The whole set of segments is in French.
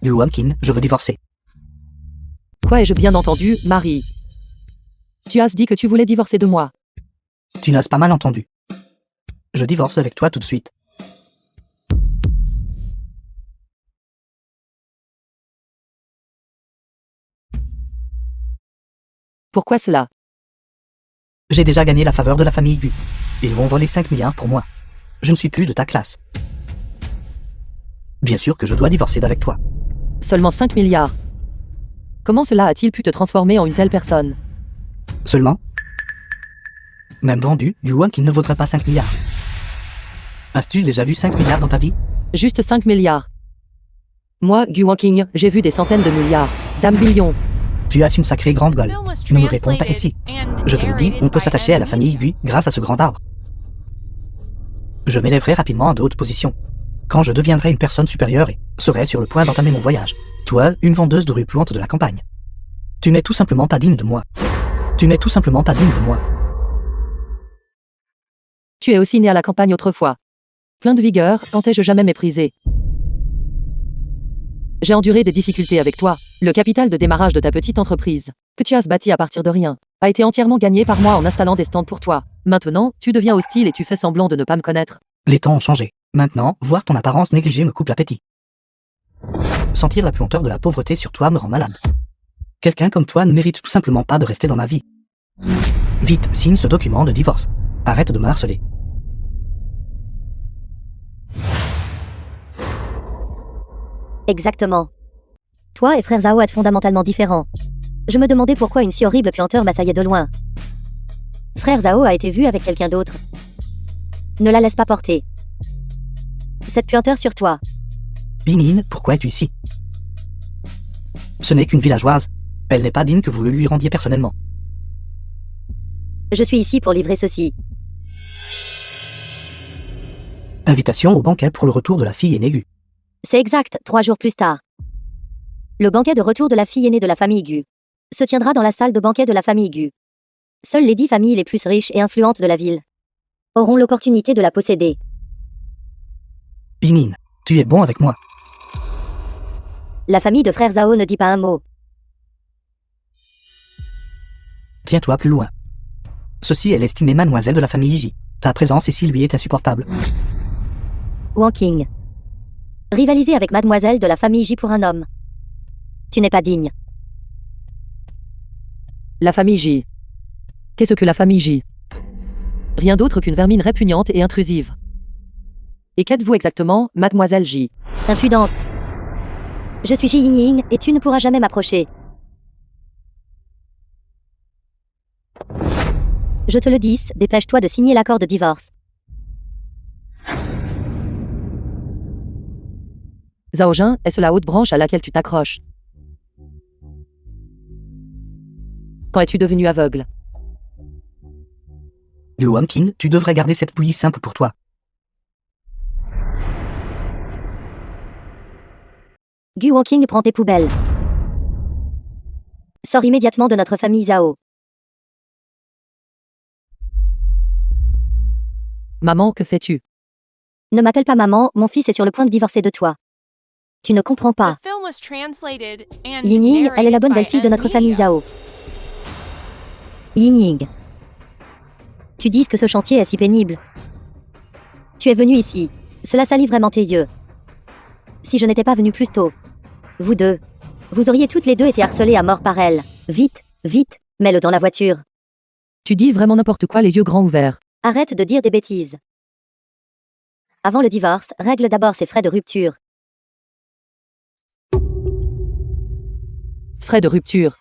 Yuan-kin, je veux divorcer. Quoi ai-je bien entendu, Marie? Tu as dit que tu voulais divorcer de moi. Tu n'as pas mal entendu. Je divorce avec toi tout de suite. Pourquoi cela? J'ai déjà gagné la faveur de la famille Gu. Ils vont voler 5 milliards pour moi. Je ne suis plus de ta classe. Bien sûr que je dois divorcer d'avec toi. Seulement 5 milliards. Comment cela a-t-il pu te transformer en une telle personne? Seulement? Même vendu, Yuan-kin ne vaudrait pas 5 milliards. As-tu déjà vu 5 milliards dans ta vie? Juste 5 milliards. Moi, Guan-king, j'ai vu des centaines de milliards, d'un billion. Tu as une sacrée grande gueule. Ne me réponds pas ici. Je te le dis, on peut s'attacher à la famille Gu grâce à ce grand arbre. Je m'élèverai rapidement à de hautes positions. Quand je deviendrai une personne supérieure et serai sur le point d'entamer mon voyage. Toi, une vendeuse de rue puante de la campagne. Tu n'es tout simplement pas digne de moi. Tu n'es tout simplement pas digne de moi. Tu es aussi né à la campagne autrefois. Plein de vigueur, quand ai-je jamais méprisé? J'ai enduré des difficultés avec toi. Le capital de démarrage de ta petite entreprise, que tu as bâti à partir de rien, a été entièrement gagné par moi en installant des stands pour toi. Maintenant, tu deviens hostile et tu fais semblant de ne pas me connaître. Les temps ont changé. Maintenant, voir ton apparence négligée me coupe l'appétit. Sentir la puanteur de la pauvreté sur toi me rend malade. Quelqu'un comme toi ne mérite tout simplement pas de rester dans ma vie. Vite, signe ce document de divorce. Arrête de me harceler. Exactement. Toi et frère Zhao êtes fondamentalement différents. Je me demandais pourquoi une si horrible puanteur m'assaillait de loin. Frère Zhao a été vu avec quelqu'un d'autre. Ne la laisse pas porter. Cette puanteur sur toi. Yingyin, pourquoi es-tu ici? Ce n'est qu'une villageoise. Elle n'est pas digne que vous le lui rendiez personnellement. Je suis ici pour livrer ceci. Invitation au banquet pour le retour de la fille aînée Gu. C'est exact, 3 jours plus tard. Le banquet de retour de la fille aînée de la famille Gu se tiendra dans la salle de banquet de la famille Gu. Seules les 10 familles les plus riches et influentes de la ville auront l'opportunité de la posséder. Yingyin, tu es bon avec moi. La famille de frère Zhao ne dit pas un mot. Tiens-toi plus loin. Ceci est l'estimée mademoiselle de la famille Yi. Ta présence ici lui est insupportable. Wang-king. Rivaliser avec mademoiselle de la famille J pour un homme. Tu n'es pas digne. La famille J. Qu'est-ce que la famille J? Rien d'autre qu'une vermine répugnante et intrusive. Et qu'êtes-vous exactement, mademoiselle J? Impudente. Je suis Ji Yingying et tu ne pourras jamais m'approcher. Je te le dis, dépêche-toi de signer l'accord de divorce. Zhao Jin, est-ce la haute branche à laquelle tu t'accroches? Quand es-tu devenu aveugle? Yuan-kin, tu devrais garder cette bouillie simple pour toi. Gu Wang-king prend tes poubelles. Sors immédiatement de notre famille Zhao. Maman, que fais-tu? Ne m'appelle pas maman, mon fils est sur le point de divorcer de toi. Tu ne comprends pas. Yingying, elle est la bonne belle-fille de notre famille Zhao. Yingying. Tu dis que ce chantier est si pénible. Tu es venu ici. Cela salit vraiment tes yeux. Si je n'étais pas venu plus tôt. Vous deux. Vous auriez toutes les deux été harcelées à mort par elle. Vite, vite, mets-le dans la voiture. Tu dis vraiment n'importe quoi les yeux grands ouverts. Arrête de dire des bêtises. Avant le divorce, règle d'abord ses frais de rupture. Frais de rupture.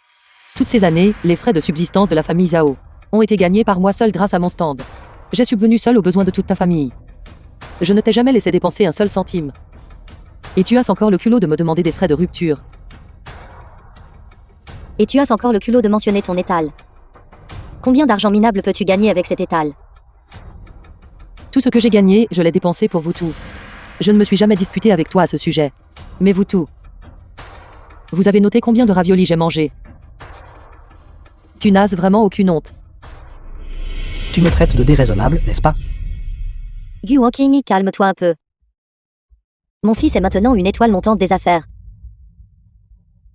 Toutes ces années, les frais de subsistance de la famille Zhao ont été gagnés par moi seul grâce à mon stand. J'ai subvenu seul aux besoins de toute ta famille. Je ne t'ai jamais laissé dépenser un seul centime. Et tu as encore le culot de me demander des frais de rupture. Et tu as encore le culot de mentionner ton étal. Combien d'argent minable peux-tu gagner avec cet étal? Tout ce que j'ai gagné, je l'ai dépensé pour vous tous. Je ne me suis jamais disputé avec toi à ce sujet. Mais vous tous. Vous avez noté combien de raviolis j'ai mangé. Tu n'as vraiment aucune honte. Tu me traites de déraisonnable, n'est-ce pas? Gu Wang-king, calme-toi un peu. Mon fils est maintenant une étoile montante des affaires.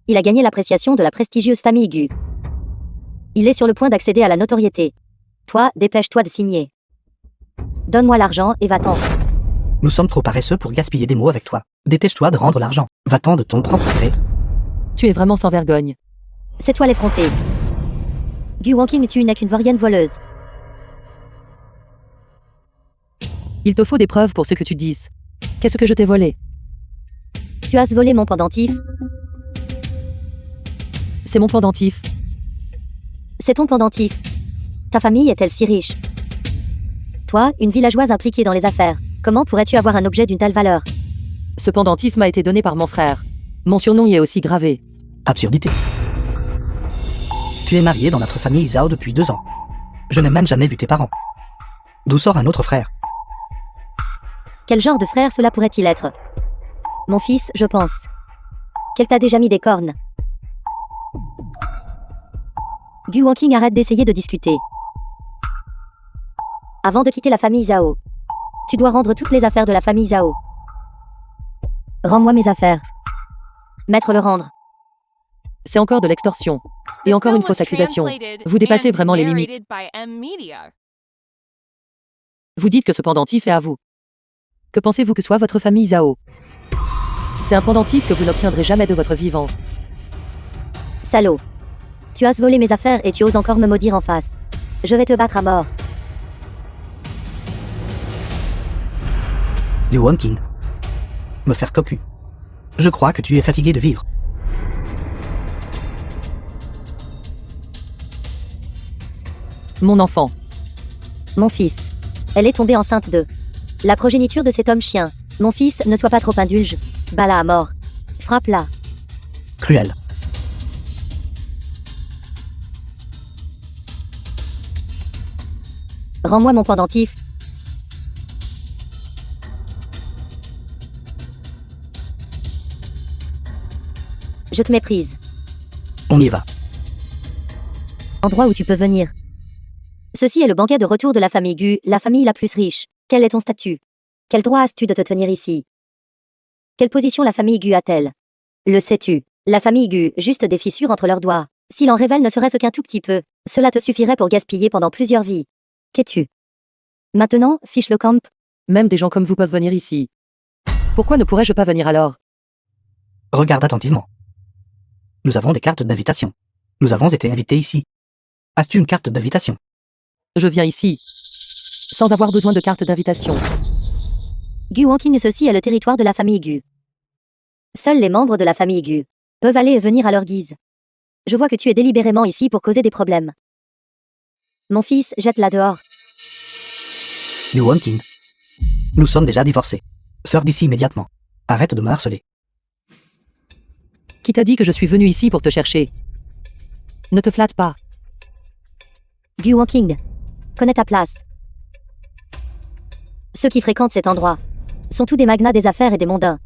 Il a gagné l'appréciation de la prestigieuse famille Gu. Il est sur le point d'accéder à la notoriété. Toi, dépêche-toi de signer. Donne-moi l'argent et va-t'en. Nous sommes trop paresseux pour gaspiller des mots avec toi. Dépêche-toi de rendre l'argent. Va-t'en de ton propre gré. Tu es vraiment sans vergogne. C'est toi l'effronté. Gu Wonking, tu n'es qu'une vaurienne voleuse. Il te faut des preuves pour ce que tu dis. Qu'est-ce que je t'ai volé? Tu as volé mon pendentif. C'est mon pendentif. C'est ton pendentif. Ta famille est-elle si riche? Toi, une villageoise impliquée dans les affaires, comment pourrais-tu avoir un objet d'une telle valeur? Ce pendentif m'a été donné par mon frère. Mon surnom y est aussi gravé. Absurdité. Tu es marié dans notre famille Zhao depuis 2 ans. Je n'ai même jamais vu tes parents. D'où sort un autre frère? Quel genre de frère cela pourrait-il être? Mon fils, je pense. Qu'elle t'a déjà mis des cornes. Gu Wonking, arrête d'essayer de discuter. Avant de quitter la famille Zhao, tu dois rendre toutes les affaires de la famille Zhao. Rends-moi mes affaires. Maître le rendre. C'est encore de l'extorsion. Et encore une fausse accusation. Vous dépassez vraiment les limites. Vous dites que ce pendentif est à vous. Que pensez-vous que soit votre famille Zhao? C'est un pendentif que vous n'obtiendrez jamais de votre vivant. Salaud. Tu as volé mes affaires et tu oses encore me maudire en face. Je vais te battre à mort. Gu Wonking. Me faire cocu. Je crois que tu es fatigué de vivre. Mon enfant. Mon fils. Elle est tombée enceinte de la progéniture de cet homme chien. Mon fils, ne sois pas trop indulge. Bats-la à mort. Frappe-la. Cruel. Rends-moi mon pendentif. Je te méprise. On y va. Endroit où tu peux venir. Ceci est le banquet de retour de la famille Gu, la famille la plus riche. Quel est ton statut? Quel droit as-tu de te tenir ici? Quelle position la famille Gu a-t-elle? Le sais-tu? La famille Gu, juste des fissures entre leurs doigts. S'il en révèle ne serait-ce qu'un tout petit peu, cela te suffirait pour gaspiller pendant plusieurs vies. Qu'es-tu? Maintenant, fiche le camp. Même des gens comme vous peuvent venir ici. Pourquoi ne pourrais-je pas venir alors? Regarde attentivement. Nous avons des cartes d'invitation. Nous avons été invités ici. As-tu une carte d'invitation? Je viens ici, sans avoir besoin de carte d'invitation. Gu Wonking, ceci est le territoire de la famille Gu. Seuls les membres de la famille Gu peuvent aller et venir à leur guise. Je vois que tu es délibérément ici pour causer des problèmes. Mon fils, jette-la dehors. Gu Wonking. Nous sommes déjà divorcés. Sors d'ici immédiatement. Arrête de me harceler. Qui t'a dit que je suis venu ici pour te chercher? Ne te flatte pas. Gu Wonking. Connais ta place. Ceux qui fréquentent cet endroit sont tous des magnats des affaires et des mondains.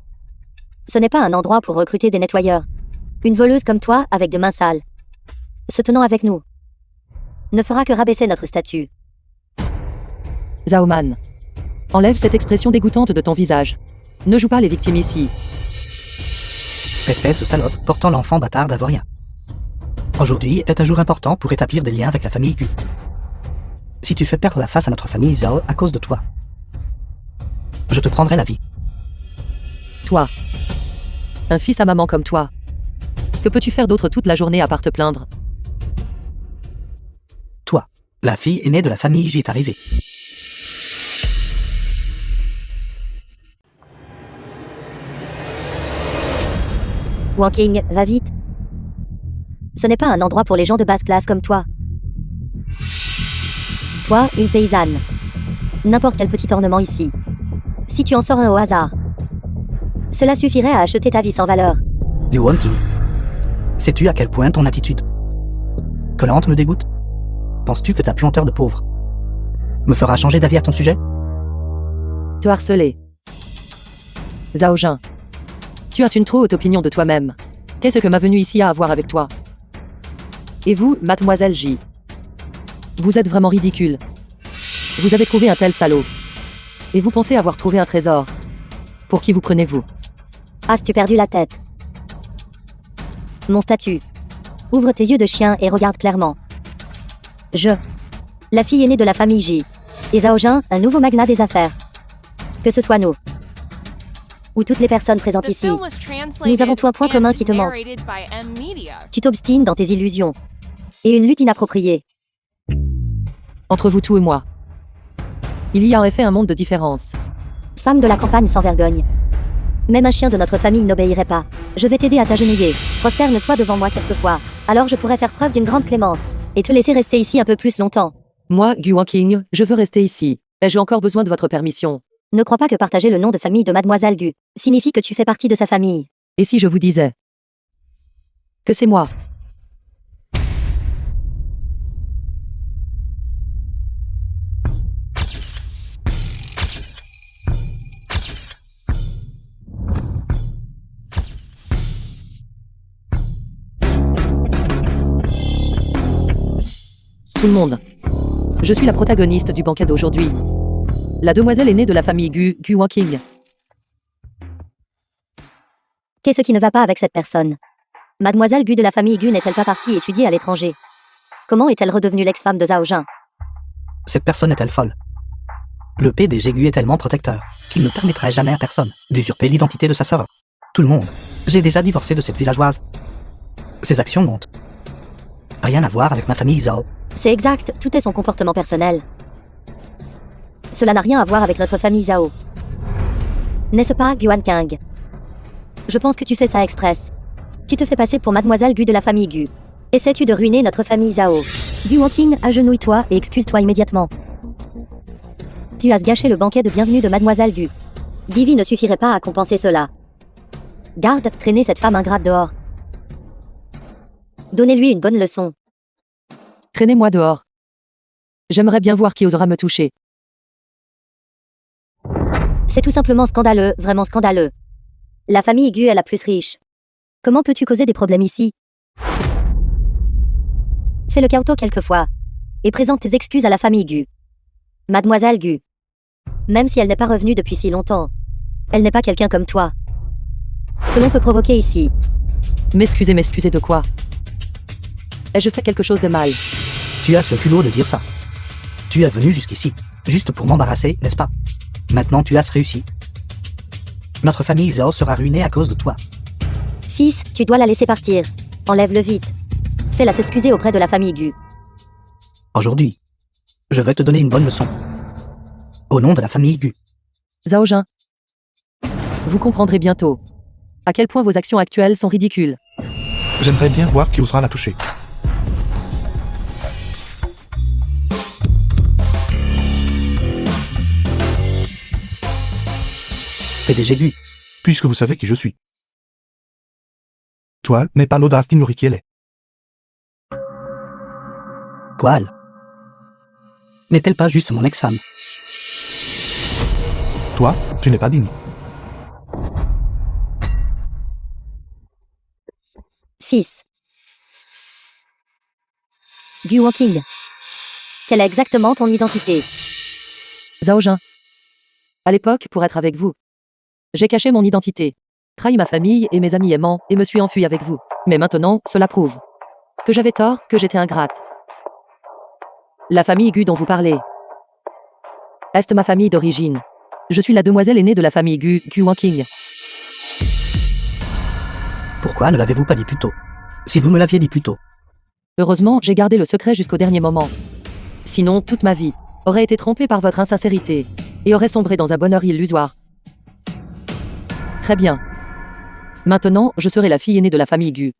Ce n'est pas un endroit pour recruter des nettoyeurs. Une voleuse comme toi, avec des mains sales, se tenant avec nous, ne fera que rabaisser notre statut. Zhao Man. Enlève cette expression dégoûtante de ton visage. Ne joue pas les victimes ici. Espèce de salope portant l'enfant bâtard d'Avorien. Aujourd'hui est un jour important pour établir des liens avec la famille Gu. Si tu fais perdre la face à notre famille Zhao à cause de toi, je te prendrai la vie. Toi. Un fils à maman comme toi. Que peux-tu faire d'autre toute la journée à part te plaindre? Toi, la fille aînée de la famille J est arrivée. Wonking, va vite. Ce n'est pas un endroit pour les gens de basse classe comme toi. Toi, une paysanne. N'importe quel petit ornement ici. Si tu en sors un au hasard, cela suffirait à acheter ta vie sans valeur. Gu Wonking. Sais-tu à quel point ton attitude collante me dégoûte? Penses-tu que ta puanteur de pauvre me fera changer d'avis à ton sujet? Te harceler. Zhao Jin. Tu as une trop haute opinion de toi-même. Qu'est-ce que ma venue ici a à voir avec toi? Et vous, mademoiselle J? Vous êtes vraiment ridicule. Vous avez trouvé un tel salaud. Et vous pensez avoir trouvé un trésor. Pour qui vous prenez-vous? As-tu perdu la tête? Mon statut. Ouvre tes yeux de chien et regarde clairement. La fille aînée de la famille J. Et Zhao Jun, un nouveau magnat des affaires. Que ce soit nous. Ou toutes les personnes présentes ici. Nous avons tout un point commun qui te manque. Tu t'obstines dans tes illusions. Et une lutte inappropriée. Entre vous tout et moi. Il y a en effet un monde de différence. Femme de la campagne sans vergogne. Même un chien de notre famille n'obéirait pas. Je vais t'aider à t'agenouiller. Prosterne-toi devant moi quelquefois. Alors je pourrai faire preuve d'une grande clémence. Et te laisser rester ici un peu plus longtemps. Moi, Gu Wanqing, je veux rester ici. Ai-je encore besoin de votre permission? Ne crois pas que partager le nom de famille de Mademoiselle Gu signifie que tu fais partie de sa famille. Et si je vous disais que c'est moi? Tout le monde. Je suis la protagoniste du banquet d'aujourd'hui. La demoiselle aînée de la famille Gu Wanqing. Qu'est-ce qui ne va pas avec cette personne? Mademoiselle Gu de la famille Gu n'est-elle pas partie étudier à l'étranger? Comment est-elle redevenue l'ex-femme de Zhao Jun? Cette personne est-elle folle? Le PDG Gu est tellement protecteur qu'il ne permettrait jamais à personne d'usurper l'identité de sa sœur. Tout le monde. J'ai déjà divorcé de cette villageoise. Ses actions montent. Rien à voir avec ma famille Zhao. C'est exact, tout est son comportement personnel. Cela n'a rien à voir avec notre famille Zhao. N'est-ce pas, Gu Wanqing? Je pense que tu fais ça express. Tu te fais passer pour Mademoiselle Gu de la famille Gu. Essaies-tu de ruiner notre famille Zhao? Gu Wanqing, agenouille-toi et excuse-toi immédiatement. Tu as gâché le banquet de bienvenue de Mademoiselle Gu. Divi ne suffirait pas à compenser cela. Garde, traînez cette femme ingrate dehors. Donnez-lui une bonne leçon. Traînez-moi dehors. J'aimerais bien voir qui osera me toucher. C'est tout simplement scandaleux, vraiment scandaleux. La famille Gu est la plus riche. Comment peux-tu causer des problèmes ici? Fais le Kauto quelquefois. Et présente tes excuses à la famille Gu. Mademoiselle Gu. Même si elle n'est pas revenue depuis si longtemps, elle n'est pas quelqu'un comme toi. Que l'on peut provoquer ici. M'excusez de quoi? Ai-je fait quelque chose de mal? Tu as ce culot de dire ça. Tu es venu jusqu'ici, juste pour m'embarrasser, n'est-ce pas? Maintenant tu as réussi. Notre famille Zhao sera ruinée à cause de toi. Fils, tu dois la laisser partir. Enlève-le vite. Fais-la s'excuser auprès de la famille Gu. Aujourd'hui, je vais te donner une bonne leçon. Au nom de la famille Gu. Zhao Jun. Vous comprendrez bientôt à quel point vos actions actuelles sont ridicules. J'aimerais bien voir qui osera la toucher. PDG Gu. Puisque vous savez qui je suis. Toi, n'es pas l'audace d'ignorer qui elle est. Qual? N'est-elle pas juste mon ex-femme? Toi, tu n'es pas digne. Fils. Gu Wanqing. Quelle est exactement ton identité? Zhao Jun. À l'époque, pour être avec vous, j'ai caché mon identité, trahi ma famille et mes amis aimants et me suis enfui avec vous. Mais maintenant, cela prouve que j'avais tort, que j'étais ingrate. La famille Gu dont vous parlez est ma famille d'origine. Je suis la demoiselle aînée de la famille Gu Wanqing. Pourquoi ne l'avez-vous pas dit plus tôt? Si vous me l'aviez dit plus tôt. Heureusement, j'ai gardé le secret jusqu'au dernier moment. Sinon, toute ma vie aurait été trompée par votre insincérité et aurait sombré dans un bonheur illusoire. Très bien. Maintenant, je serai la fille aînée de la famille Gu.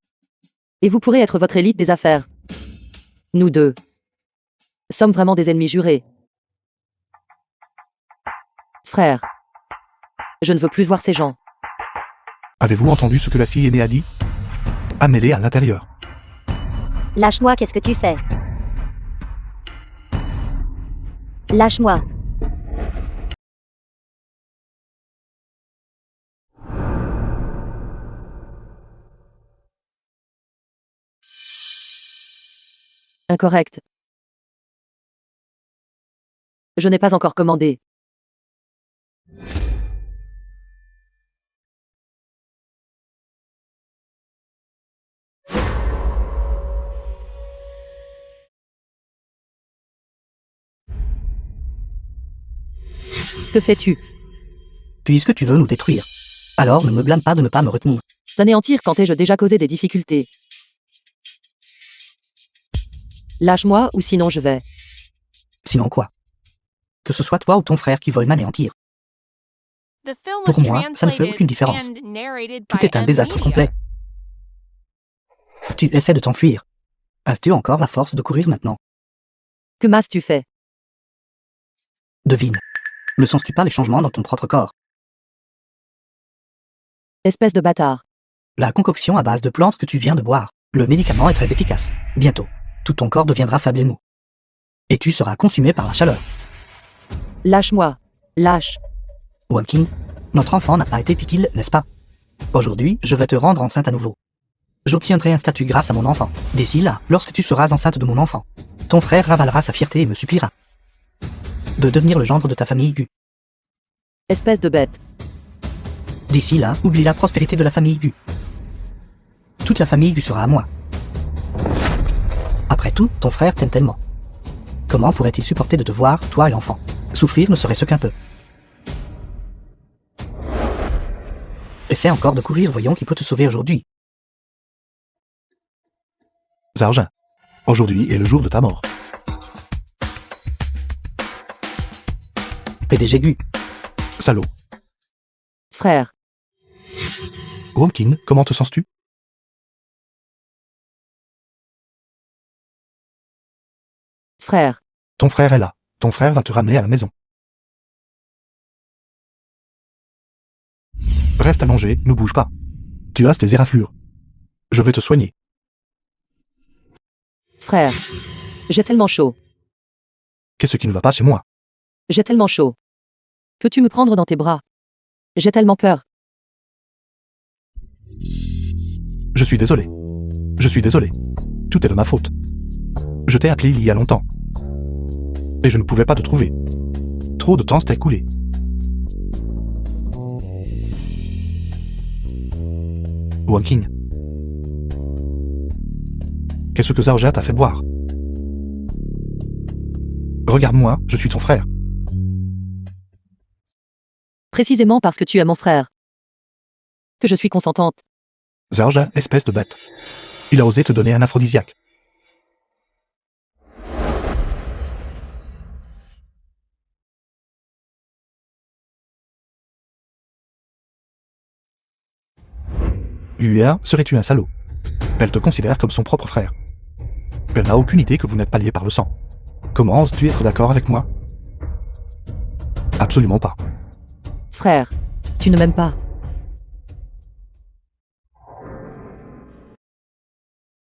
Et vous pourrez être votre élite des affaires. Nous deux sommes vraiment des ennemis jurés. Frère, je ne veux plus voir ces gens. Avez-vous entendu ce que la fille aînée a dit? Amène-les à l'intérieur. Lâche-moi, qu'est-ce que tu fais? Lâche-moi. Incorrect. Je n'ai pas encore commandé. Que fais-tu? Puisque tu veux nous détruire. Alors ne me blâme pas de ne pas me retenir. T'anéantir quand ai-je déjà causé des difficultés? Lâche-moi ou sinon je vais. Sinon quoi? Que ce soit toi ou ton frère qui veuille m'anéantir. Pour moi, ça ne fait aucune différence. Tout est un désastre complet. Tu essaies de t'enfuir. As-tu encore la force de courir maintenant? Que m'as-tu fait? Devine. Ne sens-tu pas les changements dans ton propre corps? Espèce de bâtard. La concoction à base de plantes que tu viens de boire. Le médicament est très efficace. Bientôt, tout ton corps deviendra faible et mou. Et tu seras consumé par la chaleur. Lâche-moi. Lâche. Wamkin, notre enfant n'a pas été utile, n'est-ce pas? Aujourd'hui, je vais te rendre enceinte à nouveau. J'obtiendrai un statut grâce à mon enfant. D'ici là, lorsque tu seras enceinte de mon enfant, ton frère ravalera sa fierté et me suppliera de devenir le gendre de ta famille Gu. Espèce de bête. D'ici là, oublie la prospérité de la famille Gu. Toute la famille Gu sera à moi. Après tout, ton frère t'aime tellement. Comment pourrait-il supporter de te voir, toi et l'enfant? Souffrir ne serait-ce qu'un peu. Essaie encore de courir, voyons qui peut te sauver aujourd'hui. Zarja, aujourd'hui est le jour de ta mort. PDG Gu. Salaud. Frère. Wamkin, comment te sens-tu? Frère. Ton frère est là. Ton frère va te ramener à la maison. Reste allongé, ne bouge pas. Tu as tes éraflures. Je vais te soigner. Frère. J'ai tellement chaud. Qu'est-ce qui ne va pas chez moi? J'ai tellement chaud. Peux-tu me prendre dans tes bras? J'ai tellement peur. Je suis désolé. Je suis désolé. Tout est de ma faute. Je t'ai appelé il y a longtemps. Et je ne pouvais pas te trouver. Trop de temps s'est écoulé. Wamkin. Qu'est-ce que Zarja t'a fait boire? Regarde-moi, je suis ton frère. Précisément parce que tu es mon frère. Que je suis consentante. Zarja, espèce de bête. Il a osé te donner un aphrodisiaque. Hier, serais-tu un salaud? Elle te considère comme son propre frère. Elle n'a aucune idée que vous n'êtes pas liés par le sang. Comment oses-tu être d'accord avec moi? Absolument pas. Frère. Tu ne m'aimes pas.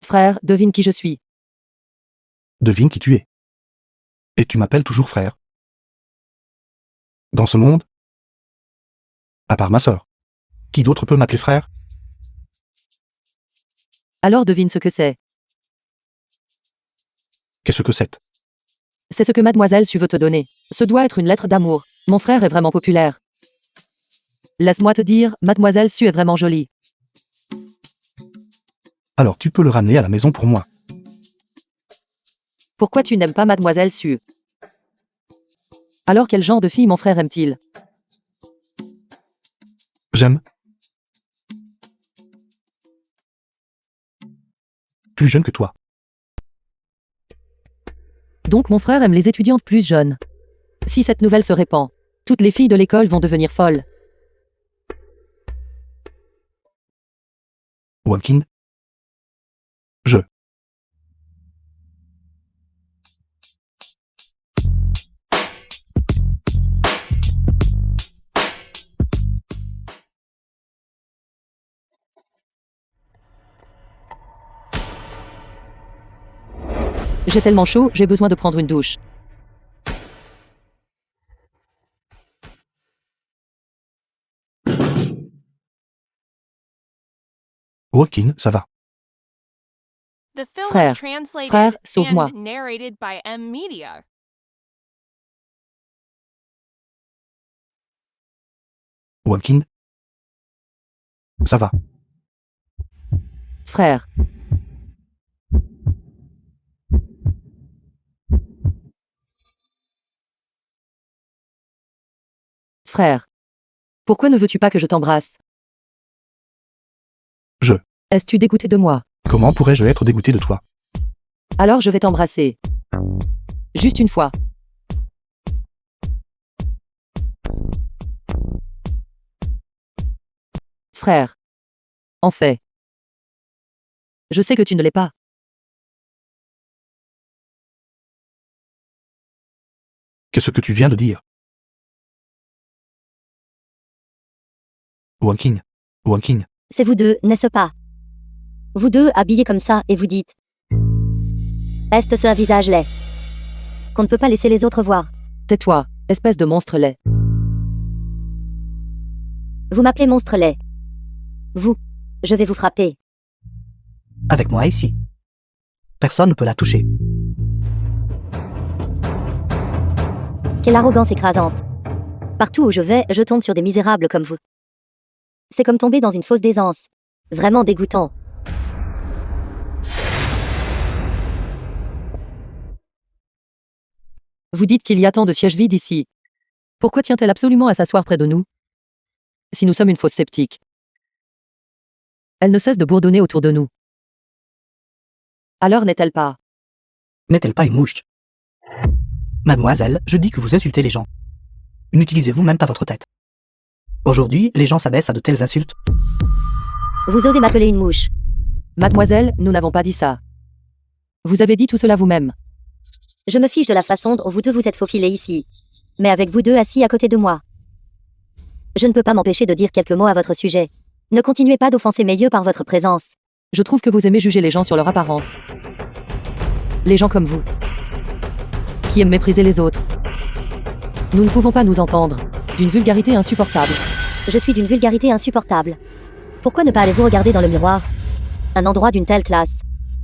Frère, devine qui je suis. Devine qui tu es. Et tu m'appelles toujours frère. Dans ce monde, à part ma sœur, qui d'autre peut m'appeler frère? Alors devine ce que c'est. Qu'est-ce que c'est? C'est ce que mademoiselle Su veut te donner. Ce doit être une lettre d'amour. Mon frère est vraiment populaire. Laisse-moi te dire, mademoiselle Su est vraiment jolie. Alors tu peux le ramener à la maison pour moi. Pourquoi tu n'aimes pas mademoiselle Su? Alors quel genre de fille mon frère aime-t-il? J'aime. Plus jeune que toi. Donc mon frère aime les étudiantes plus jeunes. Si cette nouvelle se répand, toutes les filles de l'école vont devenir folles. Wamkin. Je. J'ai tellement chaud, j'ai besoin de prendre une douche. Wamkin, ça va. Frère, frère, sauve-moi. Wamkin. Ça va. Frère. Frère. Pourquoi ne veux-tu pas que je t'embrasse? Es-tu dégoûté de moi? Comment pourrais-je être dégoûté de toi? Alors je vais t'embrasser. Juste une fois. Frère. En fait. Je sais que tu ne l'es pas. Qu'est-ce que tu viens de dire? Wanking. Wanking. C'est vous deux, n'est-ce pas? Vous deux, habillés comme ça, et vous dites. Est-ce un visage laid qu'on ne peut pas laisser les autres voir? Tais-toi, espèce de monstre laid. Vous m'appelez monstre laid. Vous. Je vais vous frapper. Avec moi ici. Personne ne peut la toucher. Quelle arrogance écrasante. Partout où je vais, je tombe sur des misérables comme vous. C'est comme tomber dans une fosse d'aisance. Vraiment dégoûtant. Vous dites qu'il y a tant de sièges vides ici. Pourquoi tient-elle absolument à s'asseoir près de nous? Si nous sommes une fosse sceptique. Elle ne cesse de bourdonner autour de nous. Alors n'est-elle pas? N'est-elle pas une mouche? Mademoiselle, je dis que vous insultez les gens. N'utilisez-vous même pas votre tête. Aujourd'hui, les gens s'abaissent à de telles insultes. Vous osez m'appeler une mouche. Mademoiselle, nous n'avons pas dit ça. Vous avez dit tout cela vous-même. Je me fiche de la façon dont vous deux vous êtes faufilés ici. Mais avec vous deux assis à côté de moi. Je ne peux pas m'empêcher de dire quelques mots à votre sujet. Ne continuez pas d'offenser mes yeux par votre présence. Je trouve que vous aimez juger les gens sur leur apparence. Les gens comme vous. Qui aiment mépriser les autres. Nous ne pouvons pas nous entendre. D'une vulgarité insupportable. Je suis d'une vulgarité insupportable. Pourquoi ne pas allez-vous regarder dans le miroir? Un endroit d'une telle classe.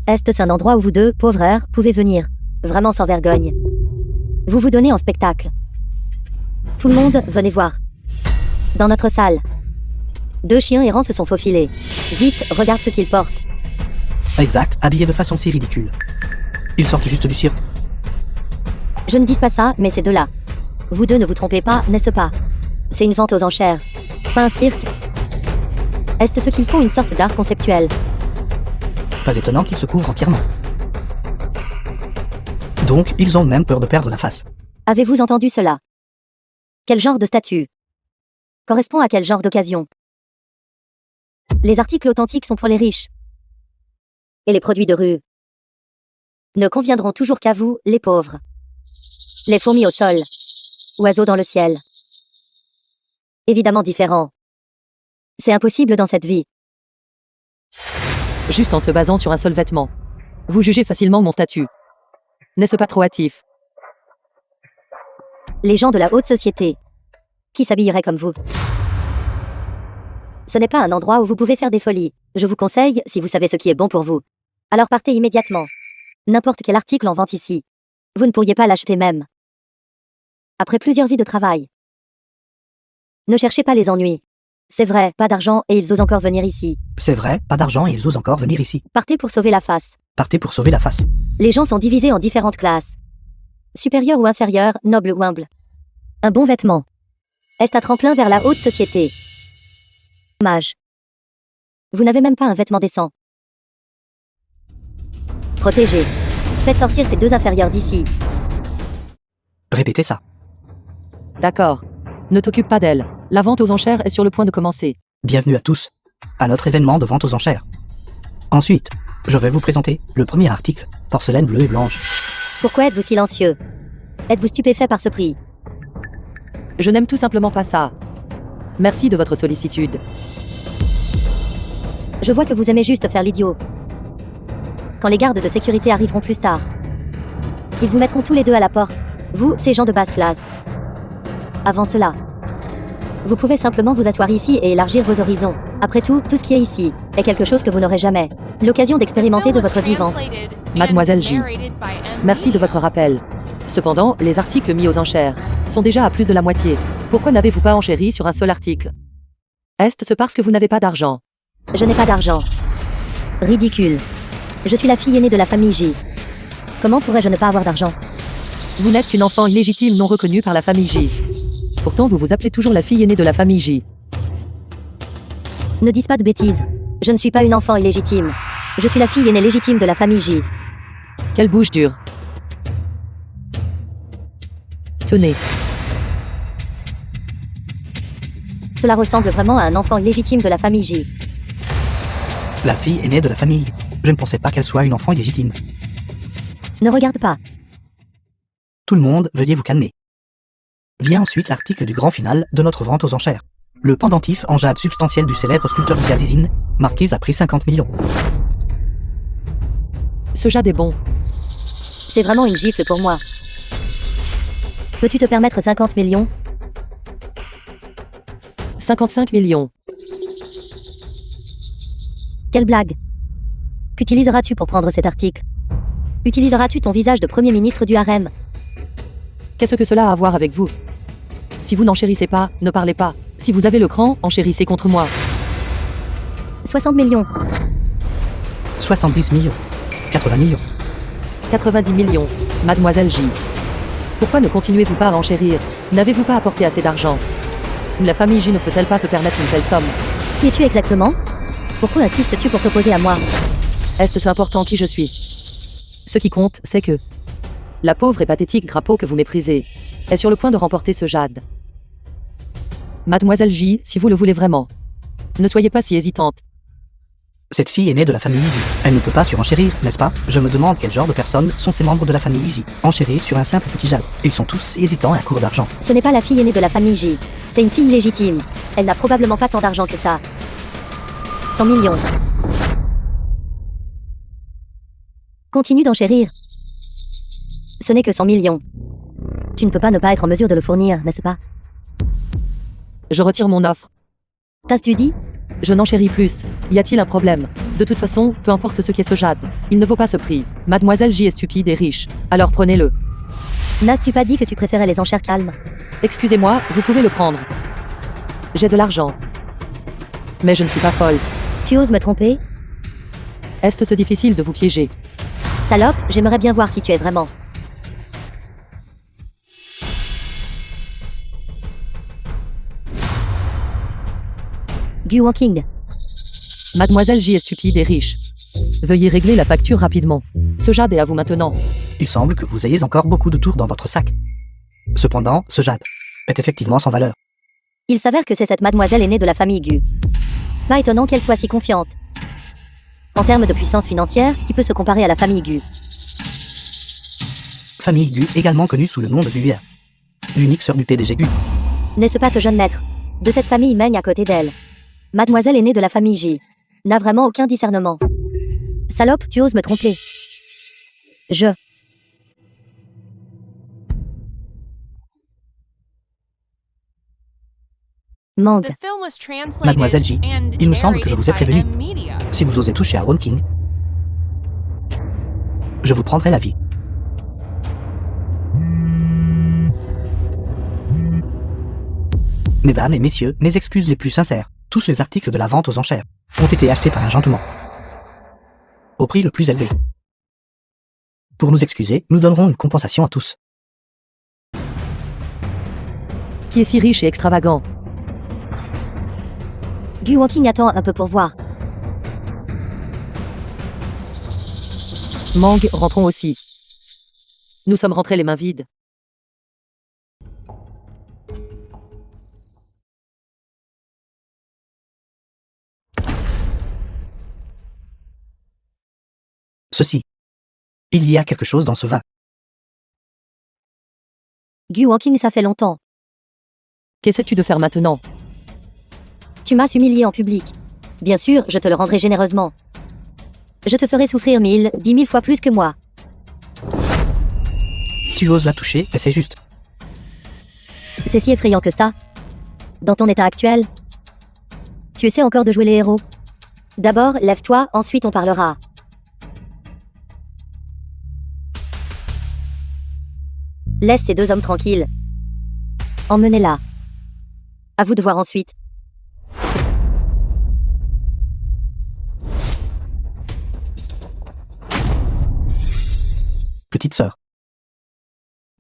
Est-ce un endroit où vous deux, pauvres airs, pouvez venir? Vraiment sans vergogne. Vous vous donnez en spectacle. Tout le monde, venez voir. Dans notre salle. 2 chiens errants se sont faufilés. Vite, regarde ce qu'ils portent. Exact, habillés de façon si ridicule. Ils sortent juste du cirque. Je ne dis pas ça, mais ces deux-là. Vous deux ne vous trompez pas, n'est-ce pas? C'est une vente aux enchères. Pas un cirque. Est-ce ceux qu'ils font une sorte d'art conceptuel? Pas étonnant qu'ils se couvrent entièrement. Donc, ils ont même peur de perdre la face. Avez-vous entendu cela? Quel genre de statut? Correspond à quel genre d'occasion? Les articles authentiques sont pour les riches. Et les produits de rue ne conviendront toujours qu'à vous, les pauvres. Les fourmis au sol. Oiseaux dans le ciel. Évidemment différents. C'est impossible dans cette vie. Juste en se basant sur un seul vêtement. Vous jugez facilement mon statut. N'est-ce pas trop hâtif? Les gens de la haute société. Qui s'habilleraient comme vous? Ce n'est pas un endroit où vous pouvez faire des folies. Je vous conseille, si vous savez ce qui est bon pour vous. Alors partez immédiatement. N'importe quel article en vente ici. Vous ne pourriez pas l'acheter même. Après plusieurs vies de travail. Ne cherchez pas les ennuis. C'est vrai, pas d'argent et ils osent encore venir ici. C'est vrai, pas d'argent et ils osent encore venir ici. Partez pour sauver la face. Partez pour sauver la face. Les gens sont divisés en différentes classes. Supérieurs ou inférieurs, nobles ou humbles. Un bon vêtement. Est un tremplin vers la haute société. Dommage. Vous n'avez même pas un vêtement décent. Protégez. Faites sortir ces deux inférieurs d'ici. Répétez ça. D'accord. Ne t'occupe pas d'elle. La vente aux enchères est sur le point de commencer. Bienvenue à tous, à notre événement de vente aux enchères. Ensuite, je vais vous présenter le premier article, porcelaine bleue et blanche. Pourquoi êtes-vous silencieux? Êtes-vous stupéfait par ce prix? Je n'aime tout simplement pas ça. Merci de votre sollicitude. Je vois que vous aimez juste faire l'idiot. Quand les gardes de sécurité arriveront plus tard, ils vous mettront tous les deux à la porte. Vous, ces gens de basse classe. Avant cela, vous pouvez simplement vous asseoir ici et élargir vos horizons. Après tout ce qui est ici est quelque chose que vous n'aurez jamais l'occasion d'expérimenter de votre vivant. Mademoiselle J. Merci de votre rappel. Cependant, les articles mis aux enchères sont déjà à plus de la moitié. Pourquoi n'avez-vous pas enchéri sur un seul article? Est-ce parce que vous n'avez pas d'argent? Je n'ai pas d'argent. Ridicule. Je suis la fille aînée de la famille J. Comment pourrais-je ne pas avoir d'argent? Vous n'êtes qu'une enfant illégitime non reconnue par la famille J. Pourtant, vous vous appelez toujours la fille aînée de la famille J. Ne dis pas de bêtises. Je ne suis pas une enfant illégitime. Je suis la fille aînée légitime de la famille J. Quelle bouche dure. Tenez. Cela ressemble vraiment à un enfant illégitime de la famille J. La fille aînée de la famille. Je ne pensais pas qu'elle soit une enfant illégitime. Ne regarde pas. Tout le monde, veuillez vous calmer. Vient ensuite l'article du grand final de notre vente aux enchères. Le pendentif en jade substantiel du célèbre sculpteur Gazizine, marqué à prix 50 millions. Ce jade est bon. C'est vraiment une gifle pour moi. Peux-tu te permettre 50 millions? 55 millions. Quelle blague. Qu'utiliseras-tu pour prendre cet article? Utiliseras-tu ton visage de premier ministre du harem? Qu'est-ce que cela a à voir avec vous? Si vous n'enchérissez pas, ne parlez pas. Si vous avez le cran, enchérissez contre moi. 60 millions. 70 millions. 80 millions. 90 millions. Mademoiselle J. Pourquoi ne continuez-vous pas à enchérir? N'avez-vous pas apporté assez d'argent? La famille J ne peut-elle pas se permettre une telle somme? Qui es-tu exactement? Pourquoi insistes-tu pour t'opposer à moi? Est-ce important qui je suis? Ce qui compte, c'est que la pauvre et pathétique Grappo que vous méprisez est sur le point de remporter ce jade. Mademoiselle J, si vous le voulez vraiment, ne soyez pas si hésitante. Cette fille est née de la famille Easy. Elle ne peut pas surenchérir, n'est-ce pas? Je me demande quel genre de personnes sont ces membres de la famille Easy. Enchérir sur un simple petit jade. Ils sont tous hésitants et à court d'argent. Ce n'est pas la fille aînée de la famille J. C'est une fille légitime. Elle n'a probablement pas tant d'argent que ça. 100 millions. Continue d'enchérir. Ce n'est que 100 millions. Tu ne peux pas ne pas être en mesure de le fournir, n'est-ce pas? Je retire mon offre. T'as-tu dit? Je n'enchéris plus. Y a-t-il un problème? De toute façon, peu importe ce qu'est ce jade, il ne vaut pas ce prix. Mademoiselle J est stupide et riche. Alors prenez-le. N'as-tu pas dit que tu préférais les enchères calmes? Excusez-moi, vous pouvez le prendre. J'ai de l'argent. Mais je ne suis pas folle. Tu oses me tromper? Est-ce difficile de vous piéger? Salope, j'aimerais bien voir qui tu es vraiment. Gu Walking. Mademoiselle J est stupide et riche. Veuillez régler la facture rapidement. Ce jade est à vous maintenant. Il semble que vous ayez encore beaucoup de tours dans votre sac. Cependant, ce jade est effectivement sans valeur. Il s'avère que c'est cette mademoiselle aînée de la famille Gu. Pas étonnant qu'elle soit si confiante. En termes de puissance financière, qui peut se comparer à la famille Gu? Famille Gu, également connue sous le nom de Guya. L'unique sœur du PDG Gu. N'est-ce pas ce jeune maître? De cette famille mègne à côté d'elle. Mademoiselle aînée de la famille J. N'a vraiment aucun discernement. Salope, tu oses me tromper. Mang. The film was translated Mademoiselle J, and il me semble que je narrated vous ai by prévenu. M Media. Si vous osez toucher à Ron King, je vous prendrai la vie. Mesdames et messieurs, mes excuses les plus sincères. Tous les articles de la vente aux enchères ont été achetés par un gentleman au prix le plus élevé. Pour nous excuser, nous donnerons une compensation à tous. Qui est si riche et extravagant? Gu Walking attend un peu pour voir. Mang, rentrons aussi. Nous sommes rentrés les mains vides. Ceci. Il y a quelque chose dans ce vin. Gu Walking, ça fait longtemps. Qu'essaies-tu de faire maintenant? Tu m'as humilié en public. Bien sûr, je te le rendrai généreusement. Je te ferai souffrir 1000, 10 000 fois plus que moi. Tu oses la toucher, et c'est juste. C'est si effrayant que ça. Dans ton état actuel. Tu essaies encore de jouer les héros. D'abord, lève-toi, ensuite on parlera. Laisse ces deux hommes tranquilles. Emmenez-la. À vous de voir ensuite. Petite sœur.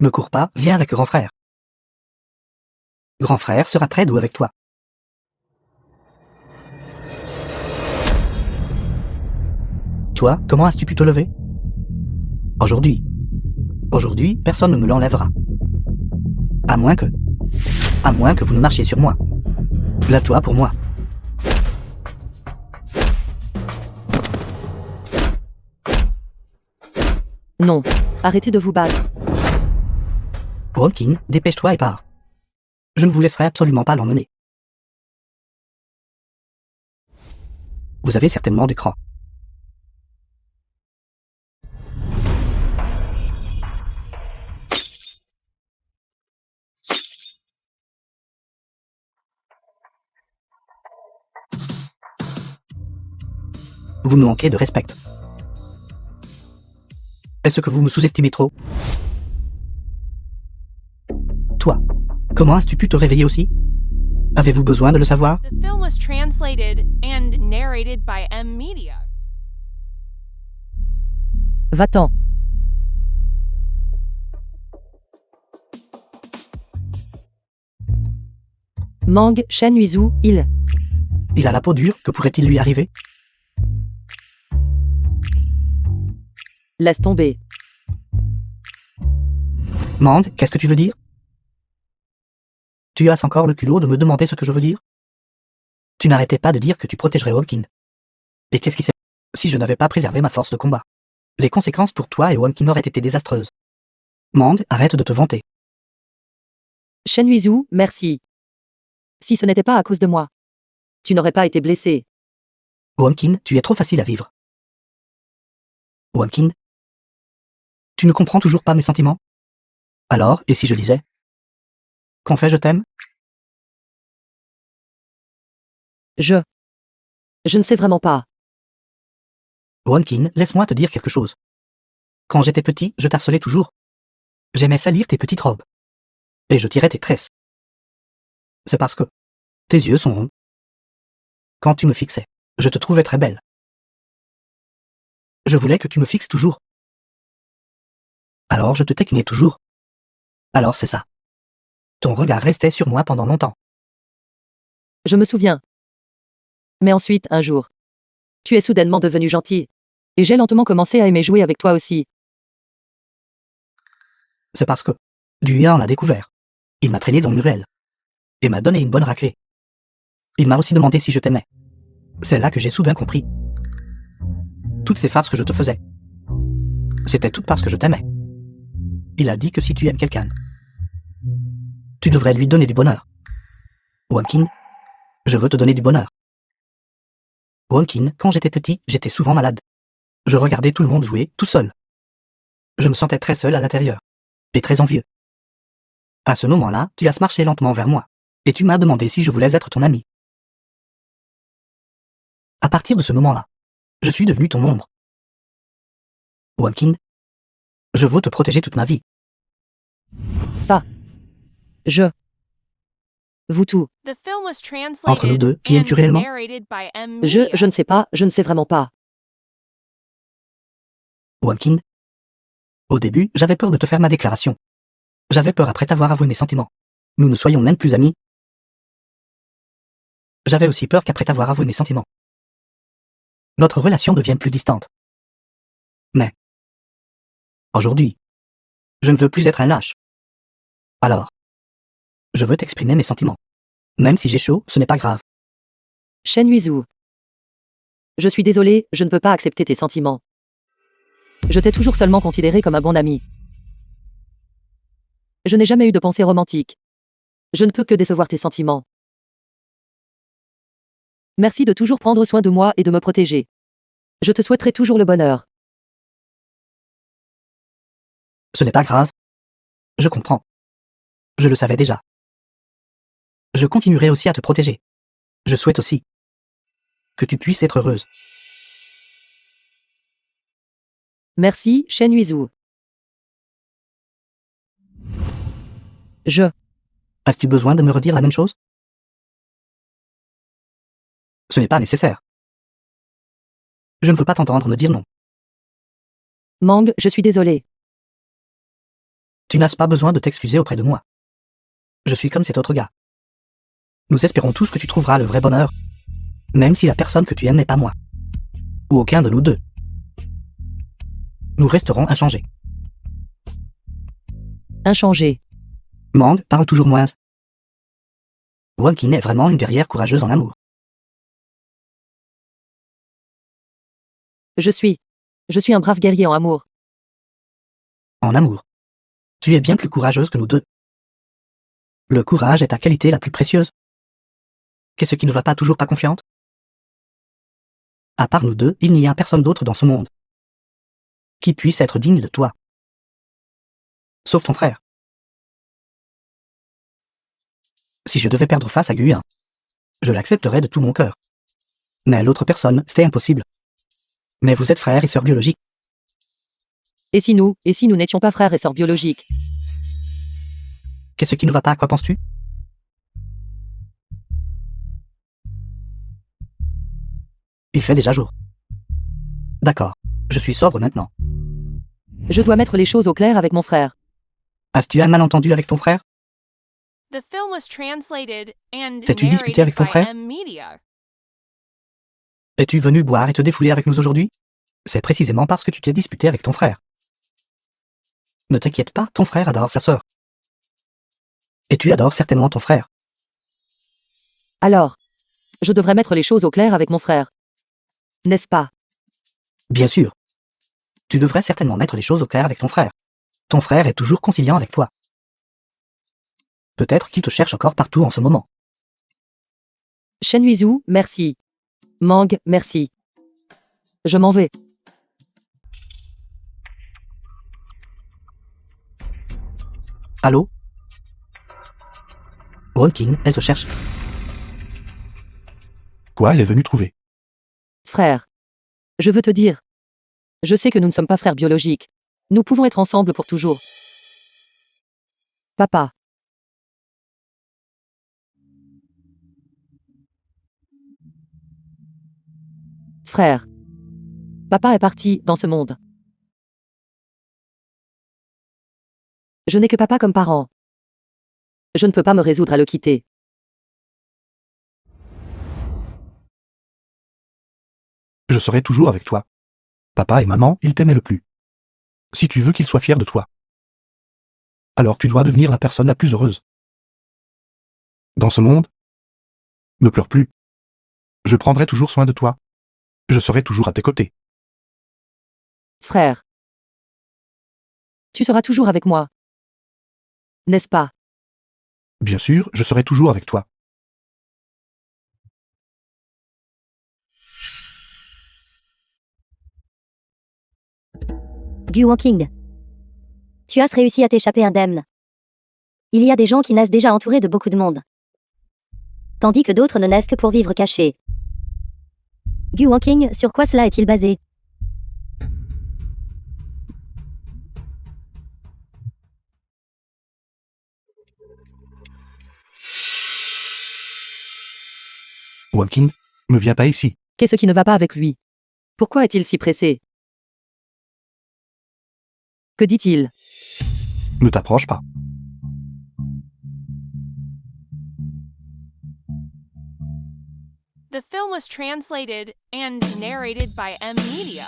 Ne cours pas, viens avec grand frère. grand frère sera très doux avec toi. Toi, comment as-tu pu te lever? Aujourd'hui. Aujourd'hui, personne ne me l'enlèvera. À moins que vous ne marchiez sur moi. Lève-toi pour moi. Non. Arrêtez de vous battre. Pumpkin, dépêche-toi et pars. Je ne vous laisserai absolument pas l'emmener. Vous avez certainement du cran. Vous me manquez de respect. Est-ce que vous me sous-estimez trop? Toi, comment as-tu pu te réveiller aussi? Avez-vous besoin de le savoir? The film was translated and narrated by M Media. Va-t'en. Mang, Shen Yuizu, il. Il a la peau dure, que pourrait-il lui arriver? Laisse tomber. Mang, qu'est-ce que tu veux dire? Tu as encore le culot de me demander ce que je veux dire? Tu n'arrêtais pas de dire que tu protégerais Wonkin. Et qu'est-ce qui s'est... Si je n'avais pas préservé ma force de combat, les conséquences pour toi et Wonkin auraient été désastreuses. Mang, arrête de te vanter. Shen Yuizu, merci. Si ce n'était pas à cause de moi, tu n'aurais pas été blessé. Wonkin, tu es trop facile à vivre. Wonkin, tu ne comprends toujours pas mes sentiments? Alors, et si je disais? Qu'en fait je t'aime? Je ne sais vraiment pas. Wonkin, laisse-moi te dire quelque chose. Quand j'étais petit, je t'harcelais toujours. J'aimais salir tes petites robes. Et je tirais tes tresses. C'est parce que tes yeux sont ronds. Quand tu me fixais, je te trouvais très belle. Je voulais que tu me fixes toujours. Alors je te taquinais toujours. Alors c'est ça. Ton regard restait sur moi pendant longtemps. Je me souviens. Mais ensuite, un jour, tu es soudainement devenu gentil. Et j'ai lentement commencé à aimer jouer avec toi aussi. C'est parce que Duyan l'a découvert. Il m'a traîné dans une ruelle. Et m'a donné une bonne raclée. Il m'a aussi demandé si je t'aimais. C'est là que j'ai soudain compris. Toutes ces farces que je te faisais, c'était tout parce que je t'aimais. Il a dit que si tu aimes quelqu'un, tu devrais lui donner du bonheur. Wonkin, je veux te donner du bonheur. Wonkin, quand j'étais petit, j'étais souvent malade. Je regardais tout le monde jouer, tout seul. Je me sentais très seul à l'intérieur. Et très envieux. À ce moment-là, tu as marché lentement vers moi. Et tu m'as demandé si je voulais être ton ami. À partir de ce moment-là, je suis devenu ton ombre. Wonkin, je veux te protéger toute ma vie. Ça. Vous tout. The film was translated Entre nous deux, qui and aimes-tu réellement? narrated by M Media. Je ne sais pas, je ne sais vraiment pas. Wonkin, au début, j'avais peur de te faire ma déclaration. J'avais peur après t'avoir avoué mes sentiments. Nous ne soyons même plus amis. J'avais aussi peur qu'après t'avoir avoué mes sentiments, notre relation devienne plus distante. Mais, aujourd'hui, je ne veux plus être un lâche. Alors, je veux t'exprimer mes sentiments. Même si j'ai chaud, ce n'est pas grave. Shen Yuizu. Je suis désolé, je ne peux pas accepter tes sentiments. Je t'ai toujours seulement considéré comme un bon ami. Je n'ai jamais eu de pensée romantique. Je ne peux que décevoir tes sentiments. Merci de toujours prendre soin de moi et de me protéger. Je te souhaiterai toujours le bonheur. Ce n'est pas grave. Je comprends. Je le savais déjà. Je continuerai aussi à te protéger. Je souhaite aussi que tu puisses être heureuse. Merci, Shen Yuizu. As-tu besoin de me redire la même chose? Ce n'est pas nécessaire. Je ne veux pas t'entendre me dire non. Mang, je suis désolé. Tu n'as pas besoin de t'excuser auprès de moi. Je suis comme cet autre gars. Nous espérons tous que tu trouveras le vrai bonheur, même si la personne que tu aimes n'est pas moi, ou aucun de nous deux. Nous resterons inchangés. Inchangé. Mang parle toujours moins. Wonkin est vraiment une guerrière courageuse en amour. Je suis un brave guerrier en amour. En amour. Tu es bien plus courageuse que nous deux. Le courage est ta qualité la plus précieuse. Qu'est-ce qui ne va pas toujours pas confiante? À part nous deux, il n'y a personne d'autre dans ce monde qui puisse être digne de toi. Sauf ton frère. Si je devais perdre face à Guyan, je l'accepterais de tout mon cœur. Mais l'autre personne, c'était impossible. Mais vous êtes frères et sœurs biologiques. Et si nous n'étions pas frères et sœurs biologiques? Qu'est-ce qui ne va pas, à quoi penses-tu? Il fait déjà jour. D'accord, je suis sobre maintenant. Je dois mettre les choses au clair avec mon frère. As-tu un malentendu avec ton frère? The film was translated and T'es-tu disputé narrated avec ton by frère? M-Media. Es-tu venu boire et te défouler avec nous aujourd'hui? C'est précisément parce que tu t'es disputé avec ton frère. Ne t'inquiète pas, ton frère adore sa sœur. Et tu adores certainement ton frère. Alors, je devrais mettre les choses au clair avec mon frère. N'est-ce pas? Bien sûr. Tu devrais certainement mettre les choses au clair avec ton frère. Ton frère est toujours conciliant avec toi. Peut-être qu'il te cherche encore partout en ce moment. Shenhuizu, merci. Mang, merci. Je m'en vais. Allô? Wonkin, elle te cherche. Quoi, elle est venue trouver? Frère. Je veux te dire. Je sais que nous ne sommes pas frères biologiques. Nous pouvons être ensemble pour toujours. Papa. Frère. Papa est parti dans ce monde. Je n'ai que papa comme parent. Je ne peux pas me résoudre à le quitter. Je serai toujours avec toi. Papa et maman, ils t'aimaient le plus. Si tu veux qu'ils soient fiers de toi, alors tu dois devenir la personne la plus heureuse. Dans ce monde, ne pleure plus. Je prendrai toujours soin de toi. Je serai toujours à tes côtés. Frère. Tu seras toujours avec moi. N'est-ce pas? Bien sûr, je serai toujours avec toi. Gu Wonking. Tu as réussi à t'échapper indemne. Il y a des gens qui naissent déjà entourés de beaucoup de monde. Tandis que d'autres ne naissent que pour vivre cachés. Gu Wonking, sur quoi cela est-il basé? Wonkin, ne viens pas ici. Qu'est-ce qui ne va pas avec lui? Pourquoi est-il si pressé? Que dit-il? Ne t'approche pas. The film was translated and narrated by M-Media.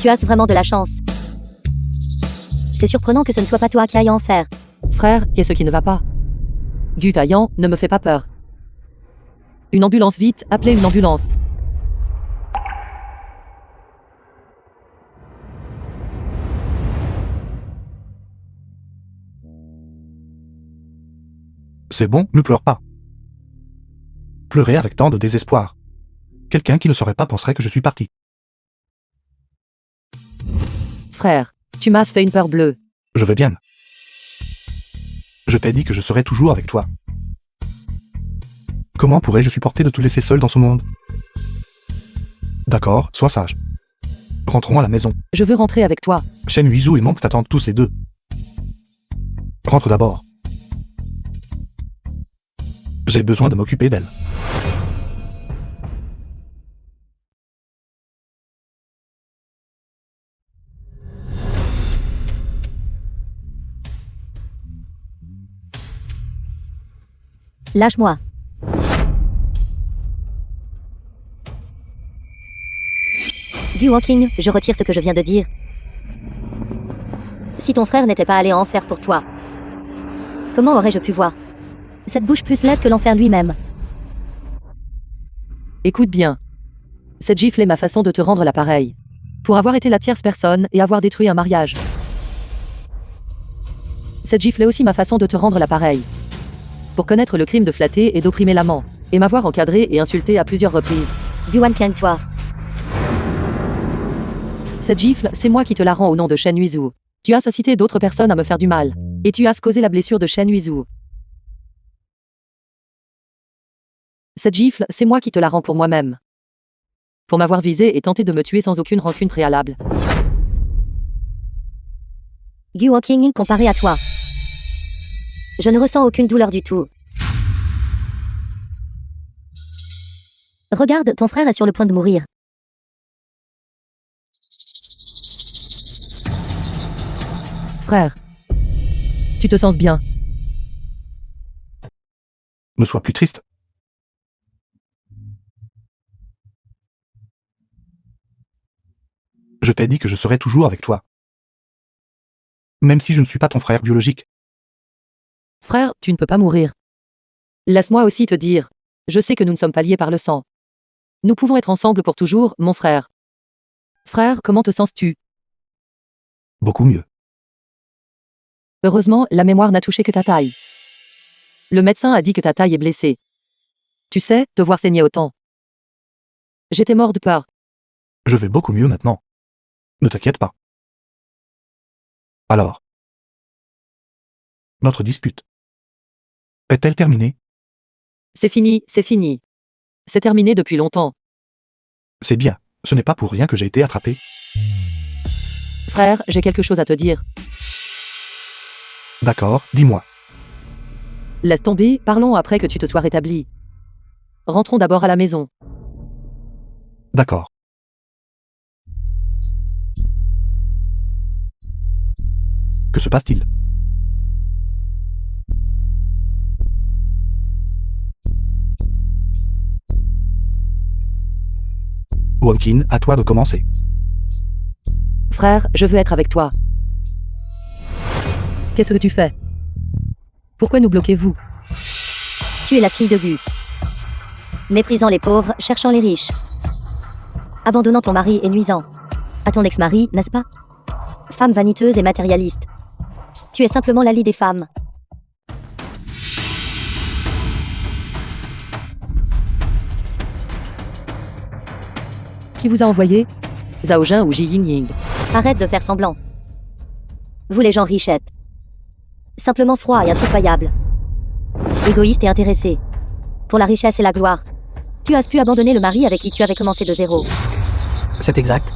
Tu as vraiment de la chance. C'est surprenant que ce ne soit pas toi qui aille en enfer. Frère, qu'est-ce qui ne va pas? Gu Taillan, ne me fais pas peur. Une ambulance vite, appelez une ambulance. C'est bon, ne pleure pas. Pleurer avec tant de désespoir. Quelqu'un qui ne saurait pas penserait que je suis parti. Frère, tu m'as fait une peur bleue. Je vais bien. Je t'ai dit que je serai toujours avec toi. Comment pourrais-je supporter de te laisser seul dans ce monde? D'accord, sois sage. Rentrons à la maison. Je veux rentrer avec toi. Shenhuizu et Monk t'attendent tous les deux. Rentre d'abord. J'ai besoin de m'occuper d'elle. Lâche-moi. Gu Walking, je retire ce que je viens de dire. Si ton frère n'était pas allé en enfer pour toi, comment aurais-je pu voir cette bouche plus laide que l'enfer lui-même? Écoute bien. Cette gifle est ma façon de te rendre l'appareil. Pour avoir été la tierce personne et avoir détruit un mariage. Cette gifle est aussi ma façon de te rendre l'appareil. Pour connaître le crime de flatter et d'opprimer l'amant. Et m'avoir encadré et insulté à plusieurs reprises. Gu Walking, toi. Cette gifle, c'est moi qui te la rends au nom de Shen Yuizu. Tu as incité d'autres personnes à me faire du mal. Et tu as causé la blessure de Shen Yuizu. Cette gifle, c'est moi qui te la rends pour moi-même. Pour m'avoir visé et tenté de me tuer sans aucune rancune préalable. Gu Walking, comparé à toi, je ne ressens aucune douleur du tout. Regarde, ton frère est sur le point de mourir. Frère. Tu te sens bien. Ne sois plus triste. Je t'ai dit que je serai toujours avec toi. Même si je ne suis pas ton frère biologique. Frère, tu ne peux pas mourir. Laisse-moi aussi te dire. Je sais que nous ne sommes pas liés par le sang. Nous pouvons être ensemble pour toujours, mon frère. Frère, comment te sens-tu? Beaucoup mieux. Heureusement, la mémoire n'a touché que ta taille. Le médecin a dit que ta taille est blessée. Tu sais, te voir saigner autant. J'étais mort de peur. Je vais beaucoup mieux maintenant. Ne t'inquiète pas. Alors. Notre dispute. Est-elle terminée? C'est fini, c'est fini. C'est terminé depuis longtemps. C'est bien. Ce n'est pas pour rien que j'ai été attrapé. Frère, j'ai quelque chose à te dire. D'accord, dis-moi. Laisse tomber, parlons après que tu te sois rétabli. Rentrons d'abord à la maison. D'accord. Que se passe-t-il? Wonkin, à toi de commencer. Frère, je veux être avec toi. Qu'est-ce que tu fais? Pourquoi nous bloquez-vous? Tu es la fille de Gu. Méprisant les pauvres, cherchant les riches. Abandonnant ton mari et nuisant à ton ex-mari, n'est-ce pas? Femme vaniteuse et matérialiste. Tu es simplement la lie des femmes. Qui vous a envoyé? Zhao Jin ou Ji Yingying? Arrête de faire semblant. Vous les gens richettes. Simplement froid et impitoyable. Égoïste et intéressé. Pour la richesse et la gloire. Tu as pu abandonner le mari avec qui tu avais commencé de zéro. C'est exact.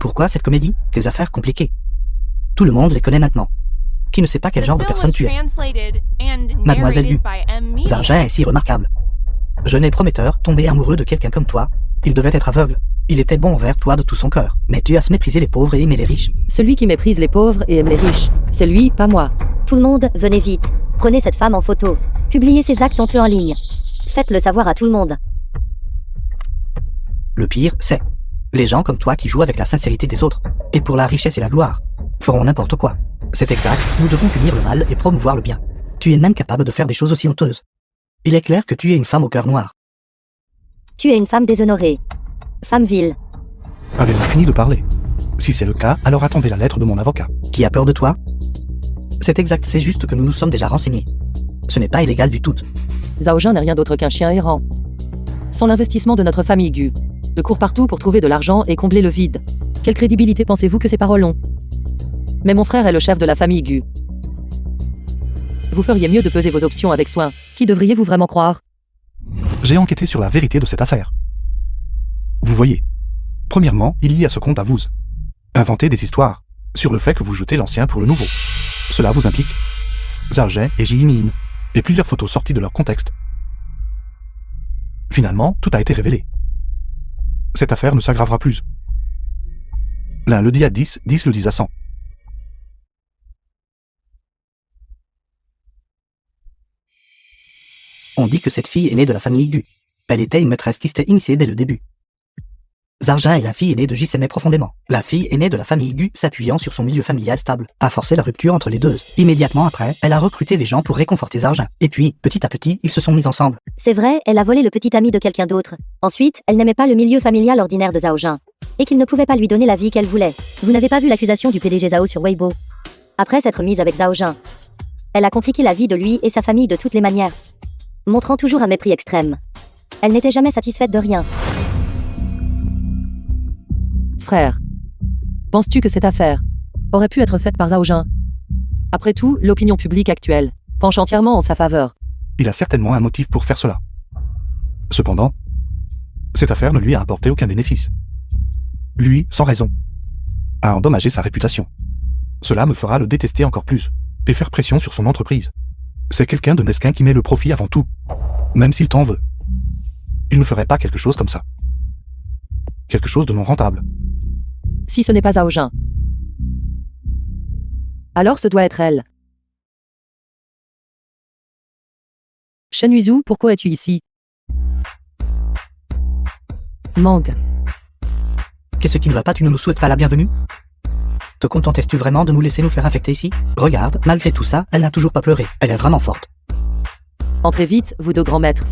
Pourquoi cette comédie? Tes affaires compliquées. Tout le monde les connaît maintenant. Qui ne sait pas quel genre de personne tu es? Mademoiselle Gu. Zhao Jin est si remarquable. Jeune et prometteur, tombé amoureux de quelqu'un comme toi. Il devait être aveugle. Il était bon envers toi de tout son cœur. Mais tu as méprisé les pauvres et aimé les riches. Celui qui méprise les pauvres et aime les riches. C'est lui, pas moi. Tout le monde, venez vite. Prenez cette femme en photo. Publiez ses actes honteux en ligne. Faites-le savoir à tout le monde. Le pire, c'est les gens comme toi qui jouent avec la sincérité des autres, et pour la richesse et la gloire, feront n'importe quoi. C'est exact, nous devons punir le mal et promouvoir le bien. Tu es même capable de faire des choses aussi honteuses. Il est clair que tu es une femme au cœur noir. Tu es une femme déshonorée. Femme vile. Avez-vous fini de parler? Si c'est le cas, alors attendez la lettre de mon avocat. Qui a peur de toi? C'est exact, c'est juste que nous nous sommes déjà renseignés. Ce n'est pas illégal du tout. Zhao Jin n'est rien d'autre qu'un chien errant. Sans l'investissement de notre famille Gu, je cours partout pour trouver de l'argent et combler le vide. Quelle crédibilité pensez-vous que ces paroles ont? Mais mon frère est le chef de la famille Gu. Vous feriez mieux de peser vos options avec soin. Qui devriez-vous vraiment croire? J'ai enquêté sur la vérité de cette affaire. Vous voyez. Premièrement, il y a ce conte à vous. Inventez des histoires sur le fait que vous jetez l'ancien pour le nouveau. Cela vous implique Zhao Jin et Ji Yingying, et plusieurs photos sorties de leur contexte. Finalement, tout a été révélé. Cette affaire ne s'aggravera plus. L'un le dit à 10, 10 le disent à 100. On dit que cette fille est née de la famille Gu. Elle était une maîtresse qui s'était initiée dès le début. Zargin est la fille aînée de J s'aimait profondément. La fille aînée de la famille Gu, s'appuyant sur son milieu familial stable, a forcé la rupture entre les deux. Immédiatement après, elle a recruté des gens pour réconforter Zargin. Et puis, petit à petit, ils se sont mis ensemble. C'est vrai, elle a volé le petit ami de quelqu'un d'autre. Ensuite, elle n'aimait pas le milieu familial ordinaire de Zhao Jin. Et qu'il ne pouvait pas lui donner la vie qu'elle voulait. Vous n'avez pas vu l'accusation du PDG Zhao sur Weibo. Après s'être mise avec Zhao Jin, elle a compliqué la vie de lui et sa famille de toutes les manières. Montrant toujours un mépris extrême. Elle n'était jamais satisfaite de rien. Frère, penses-tu que cette affaire aurait pu être faite par Zhao Jin? Après tout, l'opinion publique actuelle penche entièrement en sa faveur. Il a certainement un motif pour faire cela. Cependant, cette affaire ne lui a apporté aucun bénéfice. Lui, sans raison, a endommagé sa réputation. Cela me fera le détester encore plus, et faire pression sur son entreprise. C'est quelqu'un de mesquin qui met le profit avant tout, même s'il t'en veut. Il ne ferait pas quelque chose comme ça. Quelque chose de non rentable. Si ce n'est pas Zhao Jin, alors ce doit être elle. Shen Yuzu, pourquoi es-tu ici? Mang. Qu'est-ce qui ne va pas? Tu ne nous souhaites pas la bienvenue? Te contentes-tu vraiment de nous laisser nous faire infecter ici? Regarde, malgré tout ça, elle n'a toujours pas pleuré. Elle est vraiment forte. Entrez vite, vous deux grands maîtres.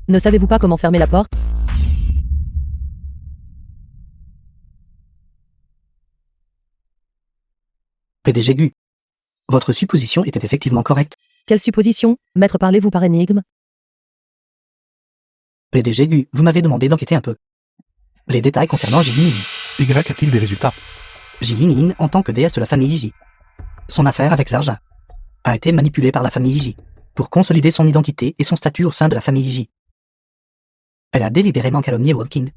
Ne savez-vous pas comment fermer la porte? PDG Gu. Votre supposition était effectivement correcte. Quelle supposition? Maître, parlez-vous par énigme? PDG Gu, vous m'avez demandé d'enquêter un peu. Les détails concernant Ji Yinyin. Y a-t-il des résultats? Ji Yinyin, en tant que déesse de la famille Yi, son affaire avec Zargin a été manipulée par la famille Yi pour consolider son identité et son statut au sein de la famille Yi. Elle a délibérément calomnié Woking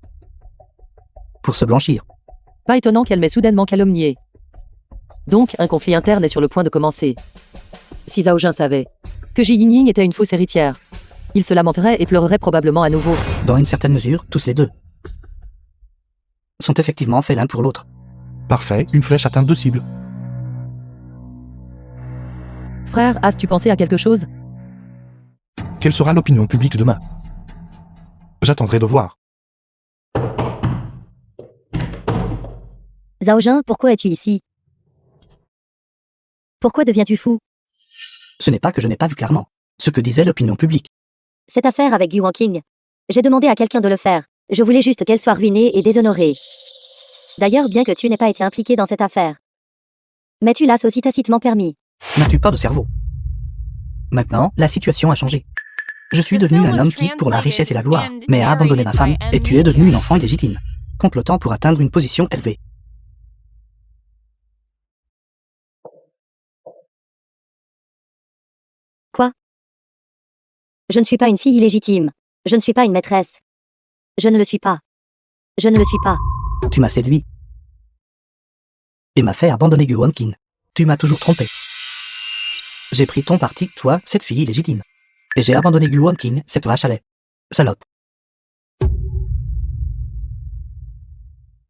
pour se blanchir. Pas étonnant qu'elle m'ait soudainement calomnié. Donc, un conflit interne est sur le point de commencer. Si Zhao Jin savait que Ji Yinyin était une fausse héritière, il se lamenterait et pleurerait probablement à nouveau. Dans une certaine mesure, tous les deux sont effectivement faits l'un pour l'autre. Parfait, une flèche atteint deux cibles. Frère, as-tu pensé à quelque chose? Quelle sera l'opinion publique demain? J'attendrai de voir. Zhao Jin, pourquoi es-tu ici? Pourquoi deviens-tu fou? Ce n'est pas que je n'ai pas vu clairement ce que disait l'opinion publique. Cette affaire avec Gu Wanqing. J'ai demandé à quelqu'un de le faire. Je voulais juste qu'elle soit ruinée et déshonorée. D'ailleurs, bien que tu n'aies pas été impliqué dans cette affaire. Mais tu l'as aussi tacitement permis. N'as-tu pas de cerveau? Maintenant, la situation a changé. Je suis devenu un homme qui, pour la richesse et la gloire, mais a abandonné ma femme, et tu es devenu une enfant illégitime, complotant pour atteindre une position élevée. Quoi? Je ne suis pas une fille illégitime. Je ne suis pas une maîtresse. Je ne le suis pas. Je ne le suis pas. Tu m'as séduit. Et m'a fait abandonner Gu Wanqing. Tu m'as toujours trompé. J'ai pris ton parti, toi, cette fille illégitime. Et j'ai abandonné Gu Wanqing, cette vache à lait. Salope.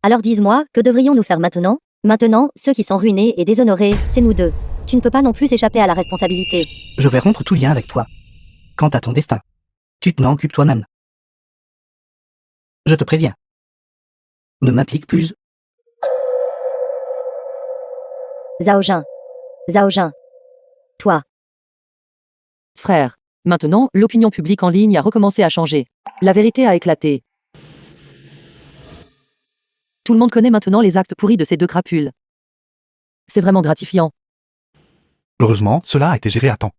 Alors dis-moi, que devrions-nous faire maintenant? Maintenant, ceux qui sont ruinés et déshonorés, c'est nous deux. Tu ne peux pas non plus échapper à la responsabilité. Je vais rompre tout lien avec toi. Quant à ton destin, tu t'en occupes toi-même. Je te préviens. Ne m'implique plus. Zhao Jin. Zhao Jin. Toi. Frère, maintenant, l'opinion publique en ligne a recommencé à changer. La vérité a éclaté. Tout le monde connaît maintenant les actes pourris de ces deux crapules. C'est vraiment gratifiant. Heureusement, cela a été géré à temps.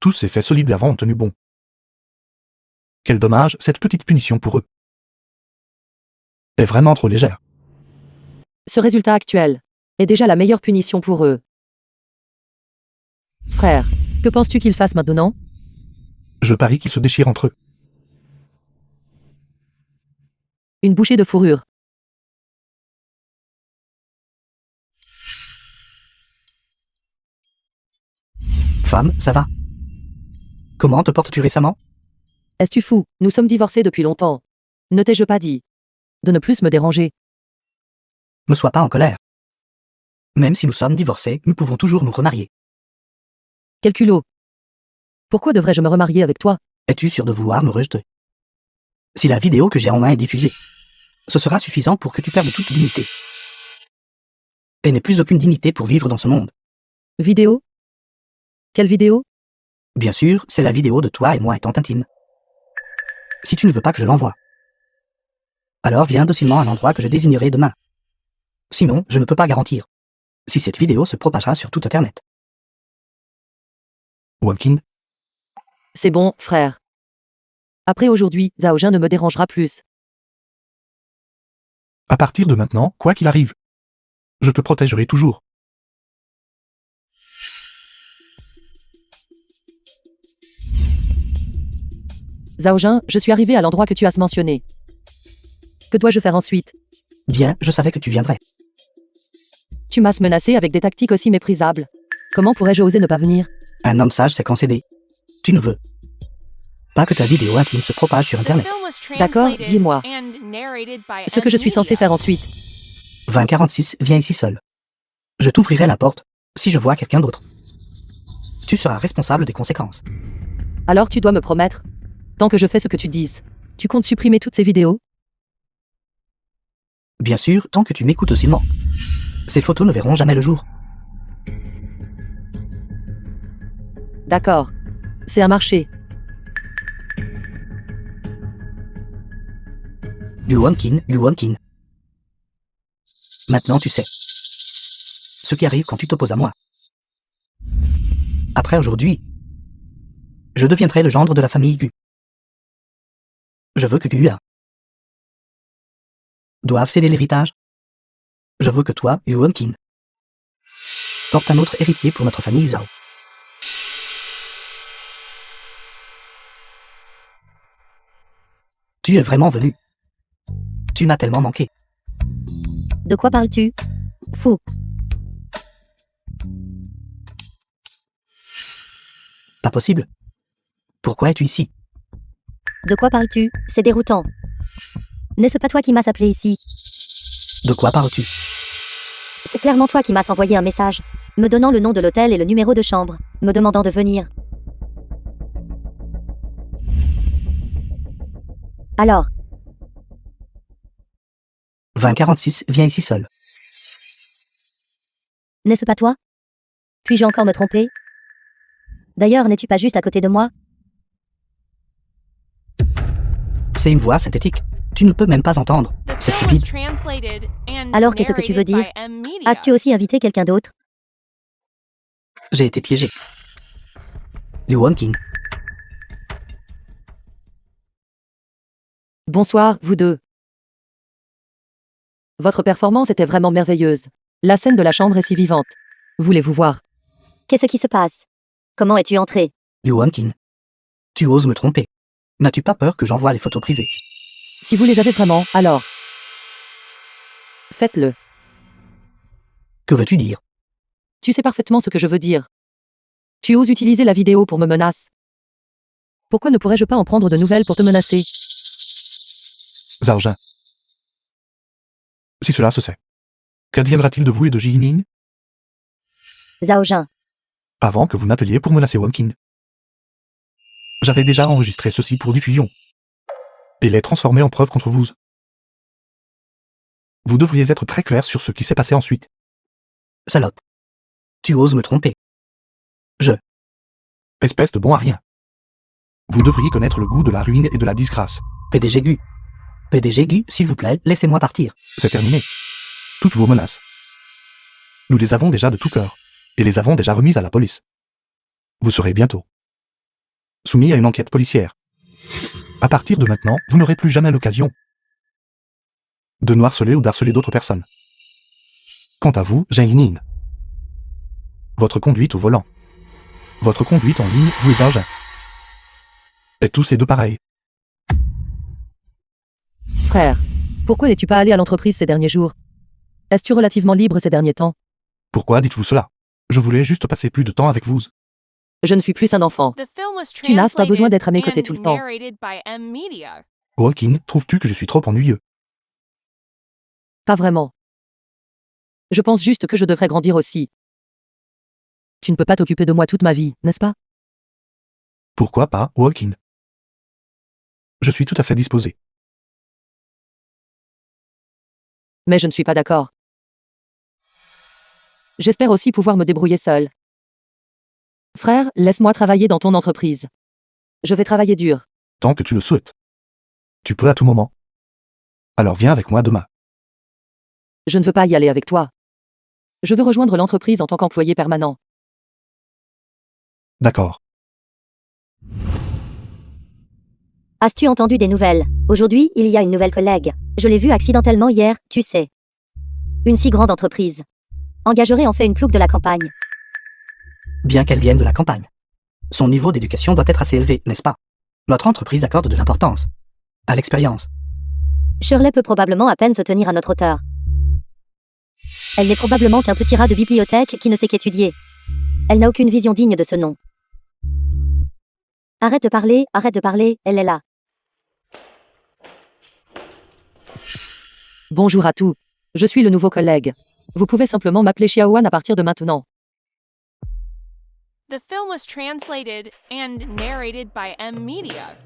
Tous ces faits solides d'avant ont tenu bon. Quel dommage, cette petite punition pour eux est vraiment trop légère. Ce résultat actuel est déjà la meilleure punition pour eux. Frère, que penses-tu qu'ils fassent maintenant? Je parie qu'ils se déchirent entre eux. Une bouchée de fourrure. Femme, ça va? Comment te portes-tu récemment? Es-tu fou? Nous sommes divorcés depuis longtemps. Ne t'ai-je pas dit de ne plus me déranger? Ne sois pas en colère. Même si nous sommes divorcés, nous pouvons toujours nous remarier. Quel culot. Pourquoi devrais-je me remarier avec toi? Es-tu sûr de vouloir me rejeter? Si la vidéo que j'ai en main est diffusée, ce sera suffisant pour que tu perdes toute dignité. Et n'aies plus aucune dignité pour vivre dans ce monde. Vidéo? Quelle vidéo? Bien sûr, c'est la vidéo de toi et moi étant intimes. Si tu ne veux pas que je l'envoie, alors viens docilement à l'endroit que je désignerai demain. Sinon, je ne peux pas garantir si cette vidéo se propagera sur tout Internet. Wonkin, C'est bon, frère. Après aujourd'hui, Zhao Jun ne me dérangera plus. à partir de maintenant, quoi qu'il arrive, je te protégerai toujours. Zhao Jun, je suis arrivé à l'endroit que tu as mentionné. Que dois-je faire ensuite? Bien, je savais que tu viendrais. Tu m'as menacé avec des tactiques aussi méprisables. Comment pourrais-je oser ne pas venir? Un homme sage s'est concédé. Tu ne veux pas que ta vidéo intime se propage sur Internet. D'accord, dis-moi. Ce que je suis censé faire ensuite. 2046, viens ici seul. Je t'ouvrirai la porte si je vois quelqu'un d'autre. Tu seras responsable des conséquences. Alors tu dois me promettre. Tant que je fais ce que tu dises. Tu comptes supprimer toutes ces vidéos? Bien sûr, tant que tu m'écoutes seulement. Ces photos ne verront jamais le jour. D'accord. C'est un marché. Wonkin. Maintenant tu sais ce qui arrive quand tu t'opposes à moi. Après aujourd'hui, je deviendrai le gendre de la famille Gu. Je veux que Gu doive céder l'héritage. Je veux que toi, Wonkin, porte un autre héritier pour notre famille Zhao. Tu es vraiment venu. Tu m'as tellement manqué. De quoi parles-tu? Fou. Pas possible. Pourquoi es-tu ici? De quoi parles-tu? C'est déroutant. N'est-ce pas toi qui m'as appelé ici? De quoi parles-tu? C'est clairement toi qui m'as envoyé un message, me donnant le nom de l'hôtel et le numéro de chambre, me demandant de venir. Alors, 2046, viens ici seul. n'est-ce pas toi? Puis-je encore me tromper? D'ailleurs, n'es-tu pas juste à côté de moi? C'est une voix synthétique. Tu ne peux même pas entendre. C'est stupide. Alors, qu'est-ce que tu veux dire? As-tu aussi invité quelqu'un d'autre? J'ai été piégé. Wonkin. Bonsoir, vous deux. Votre performance était vraiment merveilleuse. La scène de la chambre est si vivante. Voulez-vous voir? Qu'est-ce qui se passe? Comment es-tu entré? Wonkin. Tu oses me tromper. N'as-tu pas peur que j'envoie les photos privées? Si vous les avez vraiment, alors... Faites-le. Que veux-tu dire? Tu sais parfaitement ce que je veux dire. Tu oses utiliser la vidéo pour me menacer. Pourquoi ne pourrais-je pas en prendre de nouvelles pour te menacer? Zhao Jun. Si cela se sait, qu'adviendra-t-il de vous et de Ji Yining Zhao Jun. avant que vous n'appeliez pour menacer Wonkin? J'avais déjà enregistré ceci pour diffusion et les transformé en preuve contre vous. Vous devriez être très clair sur ce qui s'est passé ensuite. Salope. Tu oses me tromper. Espèce de bon à rien. Vous devriez connaître le goût de la ruine et de la disgrâce. PDG Gu. PDG Gu, s'il vous plaît, laissez-moi partir. C'est terminé. Toutes vos menaces. Nous les avons déjà de tout cœur, et les avons déjà remises à la police. Vous serez bientôt soumis à une enquête policière. À partir de maintenant, vous n'aurez plus jamais l'occasion de nous harceler ou d'harceler d'autres personnes. Quant à vous, Zheng Yining, votre conduite au volant, votre conduite en ligne, vous et Zhao Jun, et tous ces deux pareils. Frère, pourquoi n'es-tu pas allé à l'entreprise ces derniers jours? Es-tu relativement libre ces derniers temps? Pourquoi dites-vous cela? Je voulais juste passer plus de temps avec vous. Je ne suis plus un enfant. Tu n'as pas besoin d'être à mes côtés tout le temps. Wonkin, trouves-tu que je suis trop ennuyeux? Pas vraiment. Je pense juste que je devrais grandir aussi. Tu ne peux pas t'occuper de moi toute ma vie, n'est-ce pas? Pourquoi pas, Walkin? Je suis tout à fait disposé. Mais je ne suis pas d'accord. J'espère aussi pouvoir me débrouiller seul. Frère, laisse-moi travailler dans ton entreprise. Je vais travailler dur. Tant que tu le souhaites. Tu peux à tout moment. Alors viens avec moi demain. Je ne veux pas y aller avec toi. Je veux rejoindre l'entreprise en tant qu'employé permanent. D'accord. As-tu entendu des nouvelles? Aujourd'hui, il y a une nouvelle collègue. Je l'ai vue accidentellement hier, tu sais. Une si grande entreprise engagerait en fait une plouc de la campagne. Bien qu'elle vienne de la campagne. Son niveau d'éducation doit être assez élevé, n'est-ce pas? Notre entreprise accorde de l'importance à l'expérience. Shirley peut probablement à peine se tenir à notre hauteur. Elle n'est probablement qu'un petit rat de bibliothèque qui ne sait qu'étudier. Elle n'a aucune vision digne de ce nom. Arrête de parler, elle est là. Bonjour à tous. Je suis le nouveau collègue. Vous pouvez simplement m'appeler Xiaowan à partir de maintenant. The film was translated and narrated by M Media.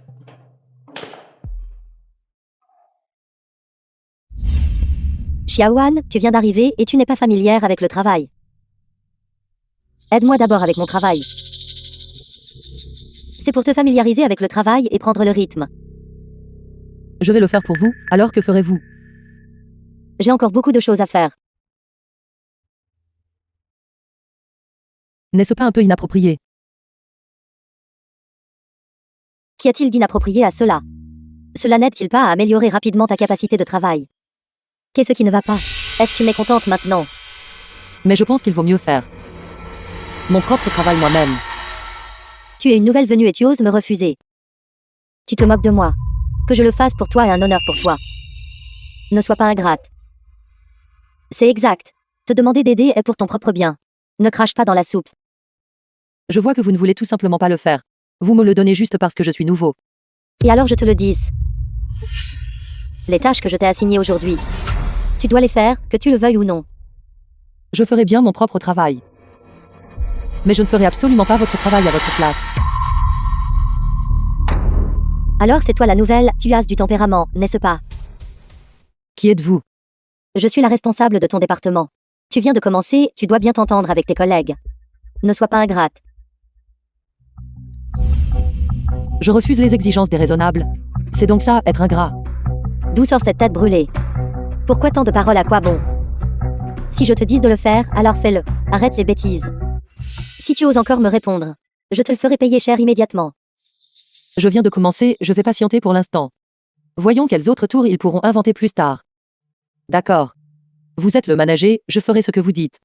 Xiaowan, tu viens d'arriver et tu n'es pas familière avec le travail. Aide-moi d'abord avec mon travail. C'est pour te familiariser avec le travail et prendre le rythme. Je vais le faire pour vous, alors que ferez-vous? J'ai encore beaucoup de choses à faire. N'est-ce pas un peu inapproprié? Qu'y a-t-il d'inapproprié à cela? Cela n'aide-t-il pas à améliorer rapidement ta capacité de travail? Qu'est-ce qui ne va pas? Est-ce que tu mécontente maintenant? Mais je pense qu'il vaut mieux faire mon propre travail moi-même. Tu es une nouvelle venue et tu oses me refuser. Tu te moques de moi. Que je le fasse pour toi est un honneur pour toi. Ne sois pas ingrate. C'est exact. Te demander d'aider est pour ton propre bien. Ne crache pas dans la soupe. Je vois que vous ne voulez tout simplement pas le faire. Vous me le donnez juste parce que je suis nouveau. Et alors je te le dis. Les tâches que je t'ai assignées aujourd'hui. Tu dois les faire, que tu le veuilles ou non. Je ferai bien mon propre travail. Mais je ne ferai absolument pas votre travail à votre place. Alors c'est toi la nouvelle, tu as du tempérament, n'est-ce pas? Qui êtes-vous? Je suis la responsable de ton département. Tu viens de commencer, tu dois bien t'entendre avec tes collègues. Ne sois pas ingrate. Je refuse les exigences déraisonnables. C'est donc ça, être ingrat. D'où sort cette tête brûlée? Pourquoi tant de paroles, à quoi bon? Si je te dis de le faire, alors fais-le. Arrête ces bêtises. Si tu oses encore me répondre, je te le ferai payer cher immédiatement. Je viens de commencer, je vais patienter pour l'instant. Voyons quels autres tours ils pourront inventer plus tard. D'accord. Vous êtes le manager, je ferai ce que vous dites.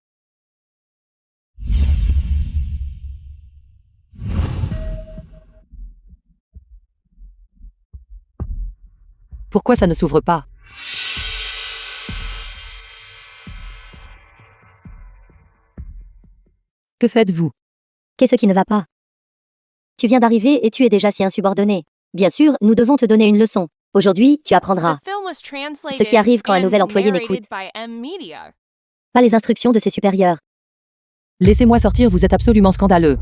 Pourquoi ça ne s'ouvre pas? Que faites-vous? Qu'est-ce qui ne va pas? Tu viens d'arriver et tu es déjà si insubordonné. Bien sûr, nous devons te donner une leçon. Aujourd'hui, tu apprendras. The film was translated Ce qui arrive quand un nouvel and employé narrated n'écoute by M Media. pas les instructions de ses supérieurs. Laissez-moi sortir, vous êtes absolument scandaleux.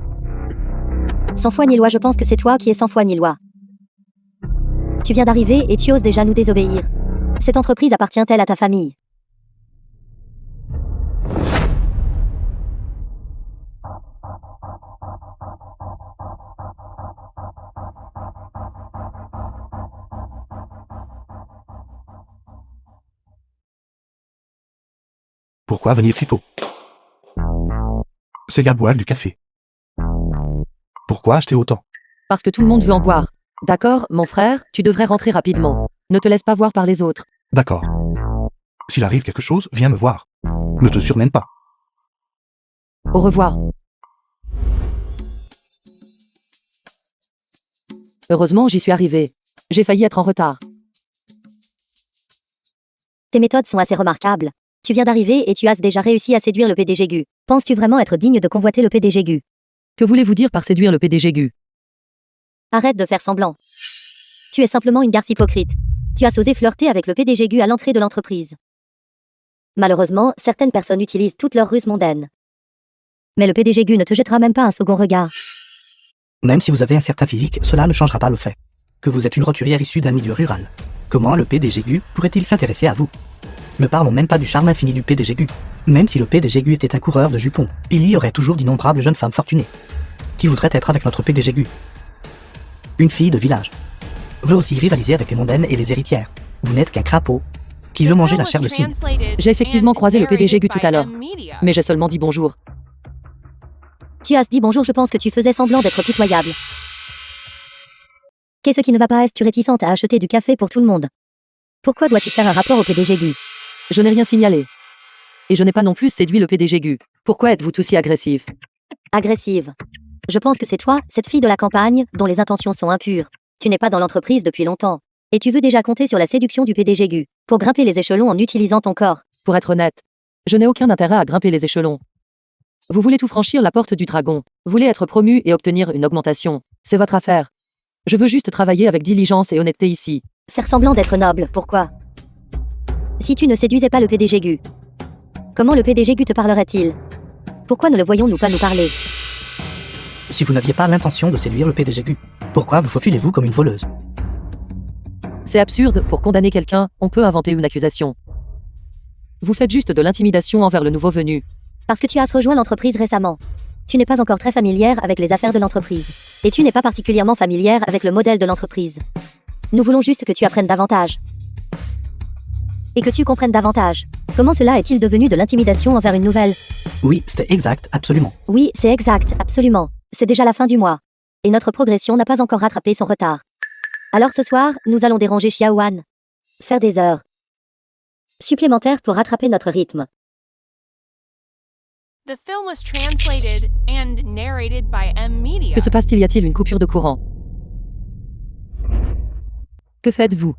Sans foi ni loi, je pense que c'est toi qui es sans foi ni loi. Tu viens d'arriver et tu oses déjà nous désobéir. Cette entreprise appartient-elle à ta famille? Pourquoi venir si tôt? Ces gars boivent du café. Pourquoi acheter autant? Parce que tout le monde veut en boire. D'accord, mon frère, tu devrais rentrer rapidement. Ne te laisse pas voir par les autres. D'accord. S'il arrive quelque chose, viens me voir. Ne te surmène pas. Au revoir. Heureusement, j'y suis arrivé. J'ai failli être en retard. Tes méthodes sont assez remarquables. Tu viens d'arriver et tu as déjà réussi à séduire le PDG Gu. Penses-tu vraiment être digne de convoiter le PDG Gu? Que voulez-vous dire par séduire le PDG Gu? Arrête de faire semblant. Tu es simplement une garce hypocrite. Tu as osé flirter avec le PDG Gu à l'entrée de l'entreprise. Malheureusement, certaines personnes utilisent toutes leurs ruses mondaines. Mais le PDG Gu ne te jettera même pas un second regard. Même si vous avez un certain physique, cela ne changera pas le fait que vous êtes une roturière issue d'un milieu rural. Comment le PDG Gu pourrait-il s'intéresser à vous? Ne parlons même pas du charme infini du PDG Gu. Même si le PDG Gu était un coureur de jupons, il y aurait toujours d'innombrables jeunes femmes fortunées qui voudraient être avec notre PDG Gu. Une fille de village veut aussi rivaliser avec les mondaines et les héritières. Vous n'êtes qu'un crapaud qui veut manger la chair de cygne. J'ai effectivement croisé le PDG Gu tout à l'heure. Mais j'ai seulement dit bonjour. Tu as dit bonjour, je pense que tu faisais semblant d'être pitoyable. Qu'est-ce qui ne va pas? Est-ce réticente à acheter du café pour tout le monde? Pourquoi dois-tu faire un rapport au PDG Gu? Je n'ai rien signalé. Et je n'ai pas non plus séduit le PDG Gu. Pourquoi êtes-vous tous si agressifs? Agressive. Je pense que c'est toi, cette fille de la campagne, dont les intentions sont impures. Tu n'es pas dans l'entreprise depuis longtemps. Et tu veux déjà compter sur la séduction du PDG Gu pour grimper les échelons en utilisant ton corps. Pour être honnête, je n'ai aucun intérêt à grimper les échelons. Vous voulez tout franchir la porte du dragon. Vous voulez être promu et obtenir une augmentation. C'est votre affaire. Je veux juste travailler avec diligence et honnêteté ici. Faire semblant d'être noble, pourquoi? Si tu ne séduisais pas le PDG Gu, comment le PDG Gu te parlerait-il? Pourquoi ne le voyons-nous pas nous parler? Si vous n'aviez pas l'intention de séduire le PDG Gu, pourquoi vous faufilez-vous comme une voleuse? C'est absurde, pour condamner quelqu'un, on peut inventer une accusation. Vous faites juste de l'intimidation envers le nouveau venu. Parce que tu as rejoint l'entreprise récemment. Tu n'es pas encore très familière avec les affaires de l'entreprise. Et tu n'es pas particulièrement familière avec le modèle de l'entreprise. Nous voulons juste que tu apprennes davantage. Et que tu comprennes davantage. Comment cela est-il devenu de l'intimidation envers une nouvelle? Oui, c'était exact, absolument. Oui, c'est exact, absolument. C'est déjà la fin du mois. Et notre progression n'a pas encore rattrapé son retard. Alors ce soir, nous allons déranger Xiaowan. Faire des heures supplémentaires pour rattraper notre rythme. The film was translated and narrated by M Media. Que se passe-t-il? Y a-t-il une coupure de courant? Que faites-vous?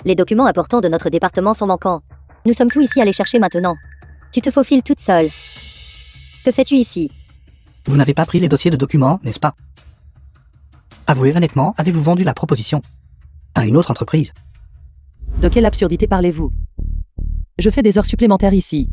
Les documents importants de notre département sont manquants. Nous sommes tous ici à les chercher maintenant. Tu te faufiles toute seule. Que fais-tu ici? Vous n'avez pas pris les dossiers de documents, n'est-ce pas? Avouez honnêtement, avez-vous vendu la proposition à une autre entreprise? De quelle absurdité parlez-vous? Je fais des heures supplémentaires ici.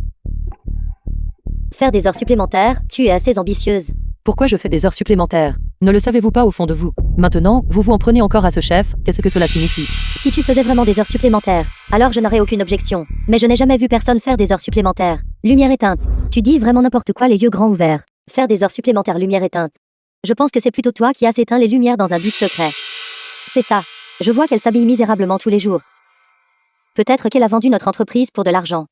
Faire des heures supplémentaires, tu es assez ambitieuse. Pourquoi je fais des heures supplémentaires? Ne le savez-vous pas au fond de vous? Maintenant, vous vous en prenez encore à ce chef, qu'est-ce que cela signifie? Si tu faisais vraiment des heures supplémentaires, alors je n'aurais aucune objection. Mais je n'ai jamais vu personne faire des heures supplémentaires. Lumière éteinte. Tu dis vraiment n'importe quoi, les yeux grands ouverts. Faire des heures supplémentaires, lumière éteinte. Je pense que c'est plutôt toi qui as éteint les lumières dans un but secret. C'est ça. Je vois qu'elle s'habille misérablement tous les jours. Peut-être qu'elle a vendu notre entreprise pour de l'argent.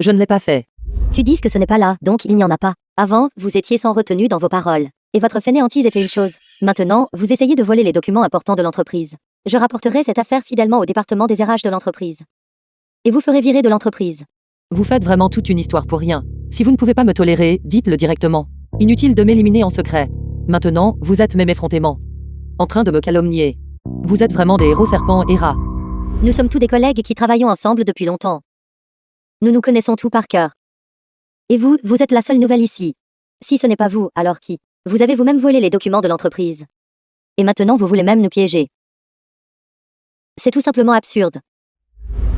Je ne l'ai pas fait. Tu dis que ce n'est pas là, donc il n'y en a pas. Avant, vous étiez sans retenue dans vos paroles. Et votre fainéantise était une chose. Maintenant, vous essayez de voler les documents importants de l'entreprise. Je rapporterai cette affaire fidèlement au département des RH de l'entreprise. Et vous ferez virer de l'entreprise. Vous faites vraiment toute une histoire pour rien. Si vous ne pouvez pas me tolérer, dites-le directement. Inutile de m'éliminer en secret. Maintenant, vous êtes même effrontément en train de me calomnier. Vous êtes vraiment des héros serpents et rats. Nous sommes tous des collègues qui travaillons ensemble depuis longtemps. Nous nous connaissons tous par cœur. Et vous, vous êtes la seule nouvelle ici. Si ce n'est pas vous, alors qui? Vous avez vous-même volé les documents de l'entreprise. Et maintenant vous voulez même nous piéger. C'est tout simplement absurde.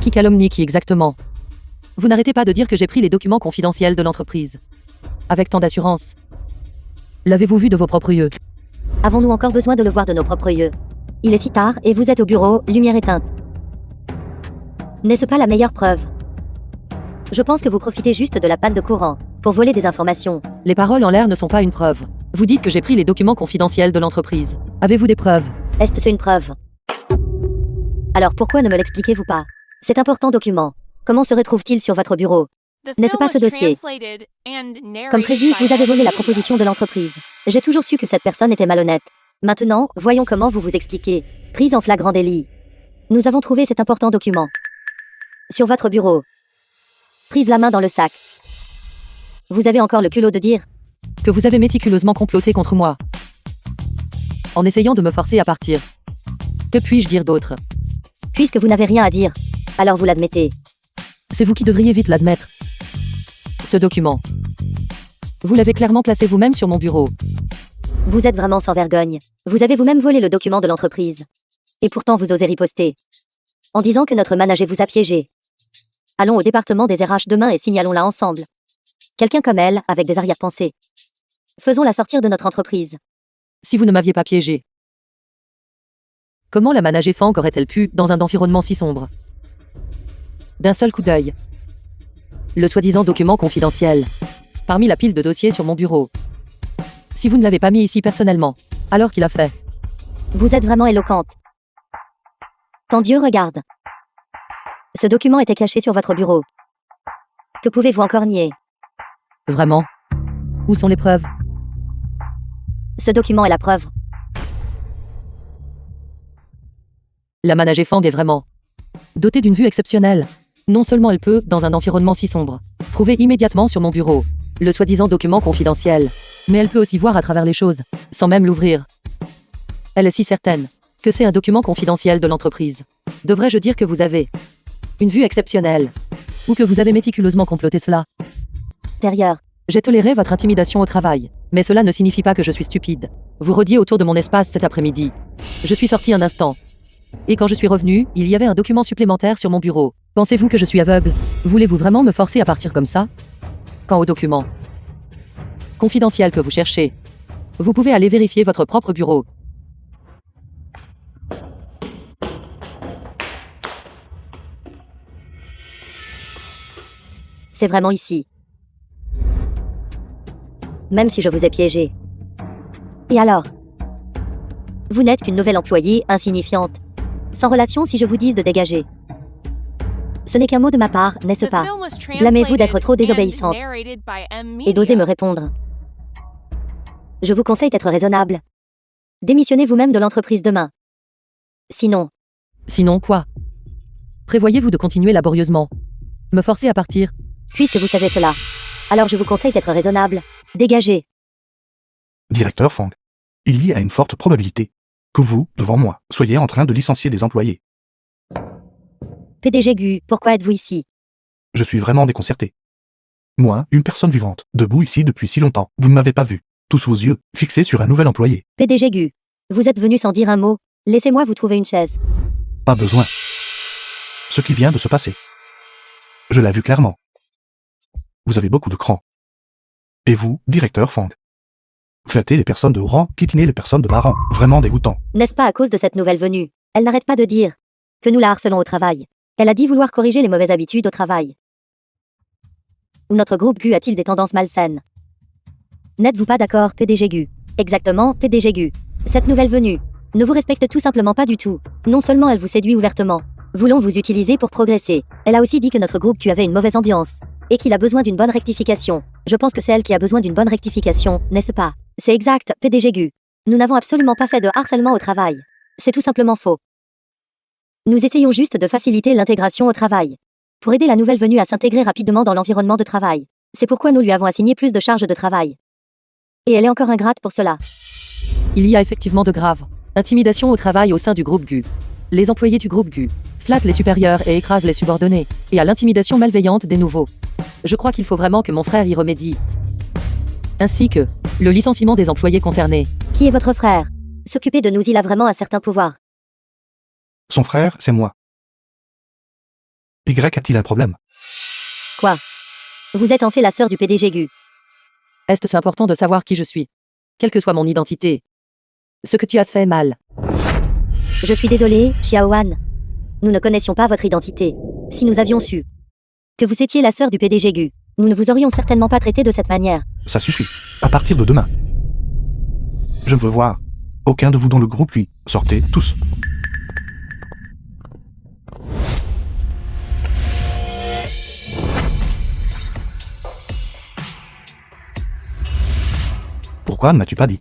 Qui calomnie qui exactement? Vous n'arrêtez pas de dire que j'ai pris les documents confidentiels de l'entreprise. Avec tant d'assurance. L'avez-vous vu de vos propres yeux? Avons-nous encore besoin de le voir de nos propres yeux? Il est si tard et vous êtes au bureau, lumière éteinte. N'est-ce pas la meilleure preuve? Je pense que vous profitez juste de la panne de courant pour voler des informations. Les paroles en l'air ne sont pas une preuve. Vous dites que j'ai pris les documents confidentiels de l'entreprise. Avez-vous des preuves? Est-ce une preuve? Alors pourquoi ne me l'expliquez-vous pas? Cet important document, comment se retrouve-t-il sur votre bureau? N'est-ce pas ce dossier? Comme prévu, vous avez volé la proposition de l'entreprise. J'ai toujours su que cette personne était malhonnête. Maintenant, voyons comment vous vous expliquez. Prise en flagrant délit. Nous avons trouvé cet important document. Sur votre bureau. Prise la main dans le sac. Vous avez encore le culot de dire que vous avez méticuleusement comploté contre moi. En essayant de me forcer à partir. Que puis-je dire d'autre? Puisque vous n'avez rien à dire, alors vous l'admettez. C'est vous qui devriez vite l'admettre. Ce document. Vous l'avez clairement placé vous-même sur mon bureau. Vous êtes vraiment sans vergogne. Vous avez vous-même volé le document de l'entreprise. Et pourtant vous osez riposter. En disant que notre manager vous a piégé. Allons au département des RH demain et signalons-la ensemble. Quelqu'un comme elle, avec des arrière-pensées. Faisons-la sortir de notre entreprise. Si vous ne m'aviez pas piégé. Comment la manager Fang aurait-elle pu, dans un environnement si sombre? D'un seul coup d'œil. Le soi-disant document confidentiel. Parmi la pile de dossiers sur mon bureau. Si vous ne l'avez pas mis ici personnellement, alors qu'il a fait. Vous êtes vraiment éloquente. Quand Dieu regarde. Ce document était caché sur votre bureau. Que pouvez-vous encore nier? Vraiment? Où sont les preuves? Ce document est la preuve. La manager Fang est vraiment dotée d'une vue exceptionnelle. Non seulement elle peut, dans un environnement si sombre, trouver immédiatement sur mon bureau le soi-disant document confidentiel, mais elle peut aussi voir à travers les choses, sans même l'ouvrir. Elle est si certaine que c'est un document confidentiel de l'entreprise. Devrais-je dire que vous avez une vue exceptionnelle, ou que vous avez méticuleusement comploté cela? Intérieur. J'ai toléré votre intimidation au travail, mais cela ne signifie pas que je suis stupide. Vous rôdiez autour de mon espace cet après-midi. Je suis sorti un instant. Et quand je suis revenu, il y avait un document supplémentaire sur mon bureau. Pensez-vous que je suis aveugle? Voulez-vous vraiment me forcer à partir comme ça? Quant au document confidentiel que vous cherchez, vous pouvez aller vérifier votre propre bureau. C'est vraiment ici. Même si je vous ai piégé. Et alors? Vous n'êtes qu'une nouvelle employée, insignifiante. Sans relation si je vous dis de dégager. Ce n'est qu'un mot de ma part, n'est-ce pas? Blâmez-vous d'être trop désobéissante et d'oser me répondre. Je vous conseille d'être raisonnable. Démissionnez vous-même de l'entreprise demain. Sinon, Sinon quoi? Prévoyez-vous de continuer laborieusement? Me forcer à partir? puisque vous savez cela, alors je vous conseille d'être raisonnable. Dégagez. Directeur Fang, il y a une forte probabilité que vous, devant moi, soyez en train de licencier des employés. PDG Gu, pourquoi êtes-vous ici? Je suis vraiment déconcerté. Moi, une personne vivante, debout ici depuis si longtemps, vous ne m'avez pas vu, tous vos yeux fixés sur un nouvel employé. PDG Gu, vous êtes venu sans dire un mot. Laissez-moi vous trouver une chaise. Pas besoin. Ce qui vient de se passer. Je l'ai vu clairement. Vous avez beaucoup de cran. Et vous, directeur Fang, flattez les personnes de haut rang, piétinez les personnes de bas rang. Vraiment dégoûtant. N'est-ce pas à cause de cette nouvelle venue? Elle n'arrête pas de dire que nous la harcelons au travail. Elle a dit vouloir corriger les mauvaises habitudes au travail. Notre groupe Gu a-t-il des tendances malsaines? N'êtes-vous pas d'accord, PDG Gu? Exactement, PDG Gu. Cette nouvelle venue ne vous respecte tout simplement pas du tout. Non seulement elle vous séduit ouvertement, voulons vous utiliser pour progresser. Elle a aussi dit que notre groupe Q avait une mauvaise ambiance et qu'il a besoin d'une bonne rectification. Je pense que c'est elle qui a besoin d'une bonne rectification, n'est-ce pas? C'est exact, PDG Gu. Nous n'avons absolument pas fait de harcèlement au travail. C'est tout simplement faux. Nous essayons juste de faciliter l'intégration au travail, pour aider la nouvelle venue à s'intégrer rapidement dans l'environnement de travail. C'est pourquoi nous lui avons assigné plus de charges de travail. Et elle est encore ingrate pour cela. Il y a effectivement de graves intimidations au travail au sein du groupe Gu. Les employés du groupe Gu flattent les supérieurs et écrasent les subordonnés, et à l'intimidation malveillante des nouveaux. Je crois qu'il faut vraiment que mon frère y remédie. Ainsi que le licenciement des employés concernés. Qui est votre frère? S'occuper de nous, il a vraiment un certain pouvoir. Son frère, c'est moi. Y a-t-il un problème? Quoi? Vous êtes en fait la sœur du PDG Gu. Est-ce important de savoir qui je suis? Quelle que soit mon identité. Ce que tu as fait est mal. Je suis désolée, Xiaoan. Nous ne connaissions pas votre identité. Si nous avions su que vous étiez la sœur du PDG Gu, nous ne vous aurions certainement pas traité de cette manière. Ça suffit. À partir de demain. Je ne veux voir aucun de vous dans le groupe, lui. Sortez, tous. Pourquoi ne m'as-tu pas dit?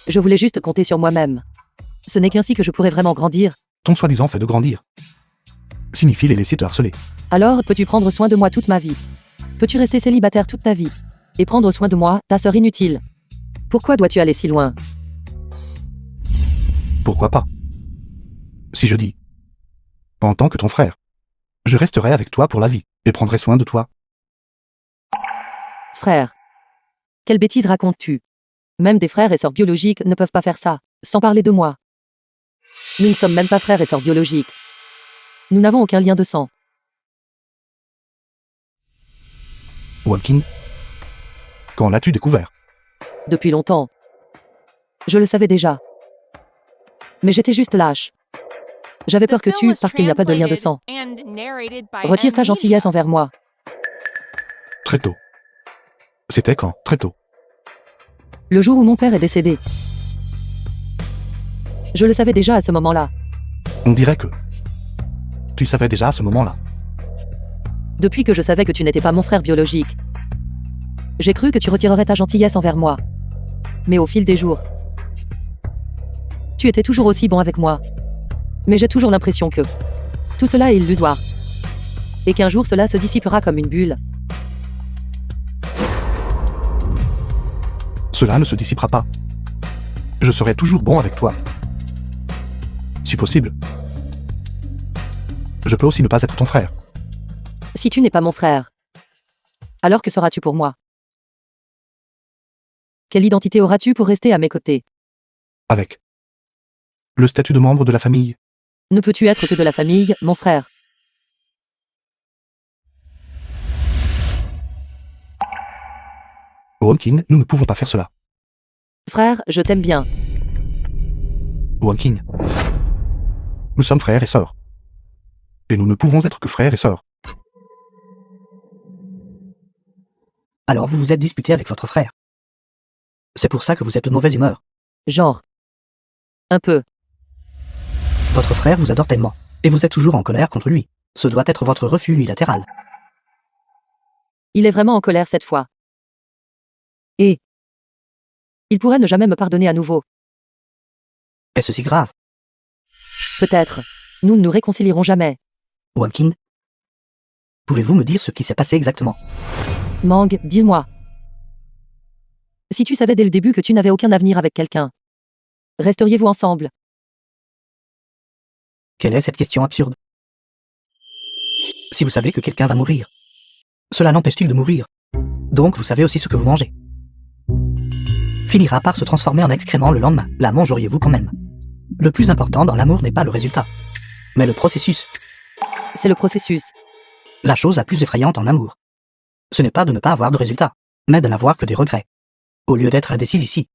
Je voulais juste compter sur moi-même. Ce n'est qu'ainsi que je pourrais vraiment grandir. Ton soi-disant fait de grandir signifie les laisser te harceler. Alors, peux-tu prendre soin de moi toute ma vie? Peux-tu rester célibataire toute ta vie? Et prendre soin de moi, ta sœur inutile? Pourquoi dois-tu aller si loin? Pourquoi pas? Si je dis, en tant que ton frère, je resterai avec toi pour la vie, et prendrai soin de toi. Frère. Quelle bêtise racontes-tu? Même des frères et sœurs biologiques ne peuvent pas faire ça, sans parler de moi. Nous ne sommes même pas frères et sœurs biologiques. Nous n'avons aucun lien de sang. Wonkin, quand l'as-tu découvert? Depuis longtemps. Je le savais déjà. Mais j'étais juste lâche. J'avais peur que tu, parce qu'il n'y a pas de lien de sang. Retire ta gentillesse envers moi. Très tôt. C'était quand? Très tôt. Le jour où mon père est décédé. Je le savais déjà à ce moment-là. On dirait que... Tu savais déjà à ce moment-là. Depuis que je savais que tu n'étais pas mon frère biologique. J'ai cru que tu retirerais ta gentillesse envers moi. Mais au fil des jours, tu étais toujours aussi bon avec moi. Mais j'ai toujours l'impression que tout cela est illusoire. Et qu'un jour cela se dissipera comme une bulle. Cela ne se dissipera pas. Je serai toujours bon avec toi. Si possible. Je peux aussi ne pas être ton frère. Si tu n'es pas mon frère, alors que seras-tu pour moi? Quelle identité auras-tu pour rester à mes côtés? Avec le statut de membre de la famille. Ne peux-tu être que de la famille, mon frère? Wonkin, nous ne pouvons pas faire cela. Frère, je t'aime bien. Wonkin. Nous sommes frères et sœurs. Et nous ne pouvons être que frères et sœurs. Alors vous vous êtes disputé avec votre frère. C'est pour ça que vous êtes de mauvaise humeur. Genre. Un peu. Votre frère vous adore tellement, et vous êtes toujours en colère contre lui. Ce doit être votre refus unilatéral. Il est vraiment en colère cette fois. Et il pourrait ne jamais me pardonner à nouveau. Est-ce si grave? Peut-être. Nous ne nous réconcilierons jamais. Wonkin, pouvez-vous me dire ce qui s'est passé exactement? Mang, dis-moi. Si tu savais dès le début que tu n'avais aucun avenir avec quelqu'un, resteriez-vous ensemble? Quelle est cette question absurde? Si vous savez que quelqu'un va mourir, cela n'empêche-t-il de mourir? Donc vous savez aussi ce que vous mangez finira par se transformer en excrément le lendemain. La mangeriez-vous quand même? Le plus important dans l'amour n'est pas le résultat, mais le processus. C'est le processus. La chose la plus effrayante en amour, ce n'est pas de ne pas avoir de résultat, mais de n'avoir que des regrets. Au lieu d'être indécis ici,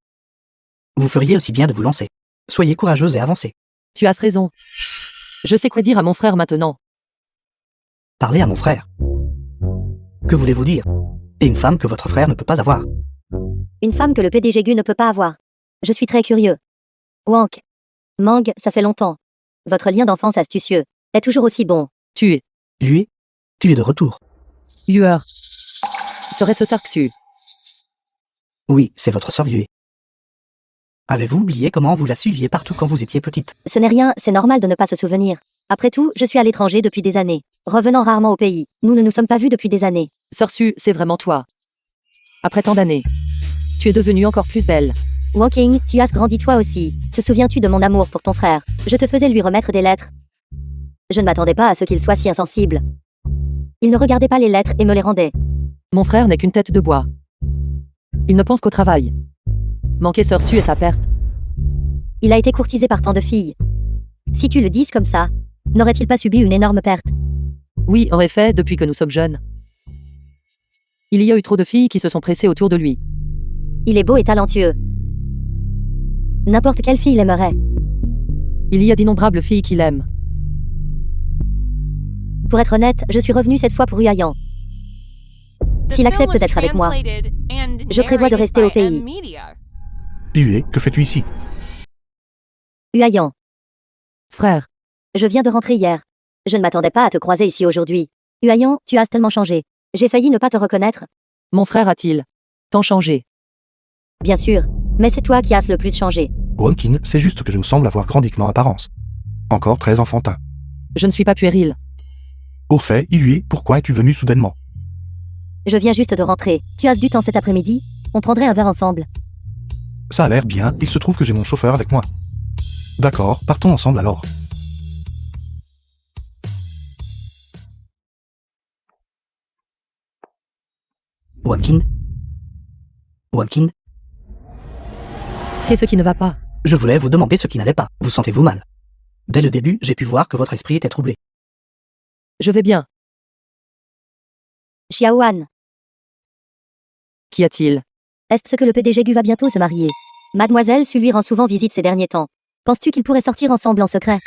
vous feriez aussi bien de vous lancer. Soyez courageuse et avancez. Tu as raison. Je sais quoi dire à mon frère maintenant. Parlez à mon frère. Que voulez-vous dire? Et une femme que votre frère ne peut pas avoir. Une femme que le PDG Gu ne peut pas avoir. Je suis très curieux. Wank. Mang, ça fait longtemps. Votre lien d'enfance astucieux est toujours aussi bon. Tu es. Lui, tu es de retour. Yuer. Serait-ce Sarksu? Oui, c'est votre sœur Yue. Avez-vous oublié comment vous la suiviez partout quand vous étiez petite? Ce n'est rien, c'est normal de ne pas se souvenir. Après tout, je suis à l'étranger depuis des années. Revenant rarement au pays, nous ne nous sommes pas vus depuis des années. Sorsu, c'est vraiment toi. Après tant d'années, tu es devenue encore plus belle. Walking, tu as grandi toi aussi. Te souviens-tu de mon amour pour ton frère? Je te faisais lui remettre des lettres. Je ne m'attendais pas à ce qu'il soit si insensible. Il ne regardait pas les lettres et me les rendait. Mon frère n'est qu'une tête de bois. Il ne pense qu'au travail. Manquer Sorsu et sa perte. Il a été courtisé par tant de filles. Si tu le dises comme ça, n'aurait-il pas subi une énorme perte? Oui, en effet, depuis que nous sommes jeunes. Il y a eu trop de filles qui se sont pressées autour de lui. Il est beau et talentueux. N'importe quelle fille l'aimerait. Il y a d'innombrables filles qui l'aiment. Pour être honnête, je suis revenue cette fois pour Huayan. S'il accepte d'être avec moi, je prévois de rester au pays. Yue, que fais-tu ici? Huayan, Frère, je viens de rentrer hier. Je ne m'attendais pas à te croiser ici aujourd'hui. Huayan, tu as tellement changé. J'ai failli ne pas te reconnaître. mon frère a-t-il tant changé? Bien sûr, mais c'est toi qui as le plus changé. Wonkin, c'est juste que je me semble avoir grandi en apparence. Encore très enfantin. Je ne suis pas puéril. Au fait, Yue, pourquoi es-tu venu soudainement? Je viens juste de rentrer. Tu as du temps cet après-midi? On prendrait un verre ensemble. Ça a l'air bien, il se trouve que j'ai mon chauffeur avec moi. D'accord, partons ensemble alors. Wonkin? Wonkin? Qu'est-ce qui ne va pas? Je voulais vous demander ce qui n'allait pas. Vous sentez-vous mal? Dès le début, j'ai pu voir que votre esprit était troublé. Je vais bien. Xiaoan, Qu'y a-t-il? Est-ce que le PDG Gu va bientôt se marier? Mademoiselle Su lui rend souvent visite ces derniers temps. Penses-tu qu'ils pourraient sortir ensemble en secret?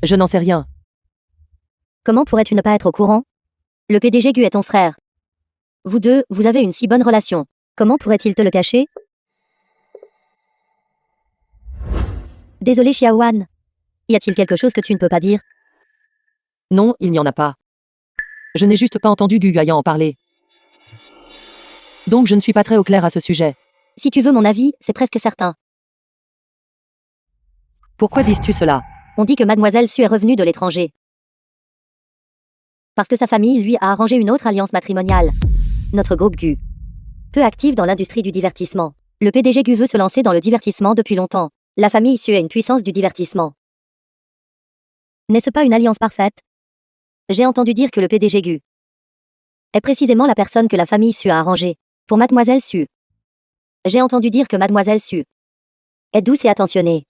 Je n'en sais rien. Comment pourrais-tu ne pas être au courant? Le PDG Gu est ton frère. Vous deux, vous avez une si bonne relation. Comment pourrait-il te le cacher? Désolé Xiaowan. Y a-t-il quelque chose que tu ne peux pas dire? Non, il n'y en a pas. Je n'ai juste pas entendu Gu Guiyan en parler. Donc je ne suis pas très au clair à ce sujet. Si tu veux mon avis, c'est presque certain. Pourquoi dis-tu cela? On dit que Mademoiselle Su est revenue de l'étranger. Parce que sa famille lui a arrangé une autre alliance matrimoniale. Notre groupe Gu. Peu actif dans l'industrie du divertissement. Le PDG Gu veut se lancer dans le divertissement depuis longtemps. La famille Su est une puissance du divertissement. N'est-ce pas une alliance parfaite? J'ai entendu dire que le PDG Gu est précisément la personne que la famille Su a arrangée pour Mademoiselle Su. J'ai entendu dire que Mademoiselle Su est douce et attentionnée.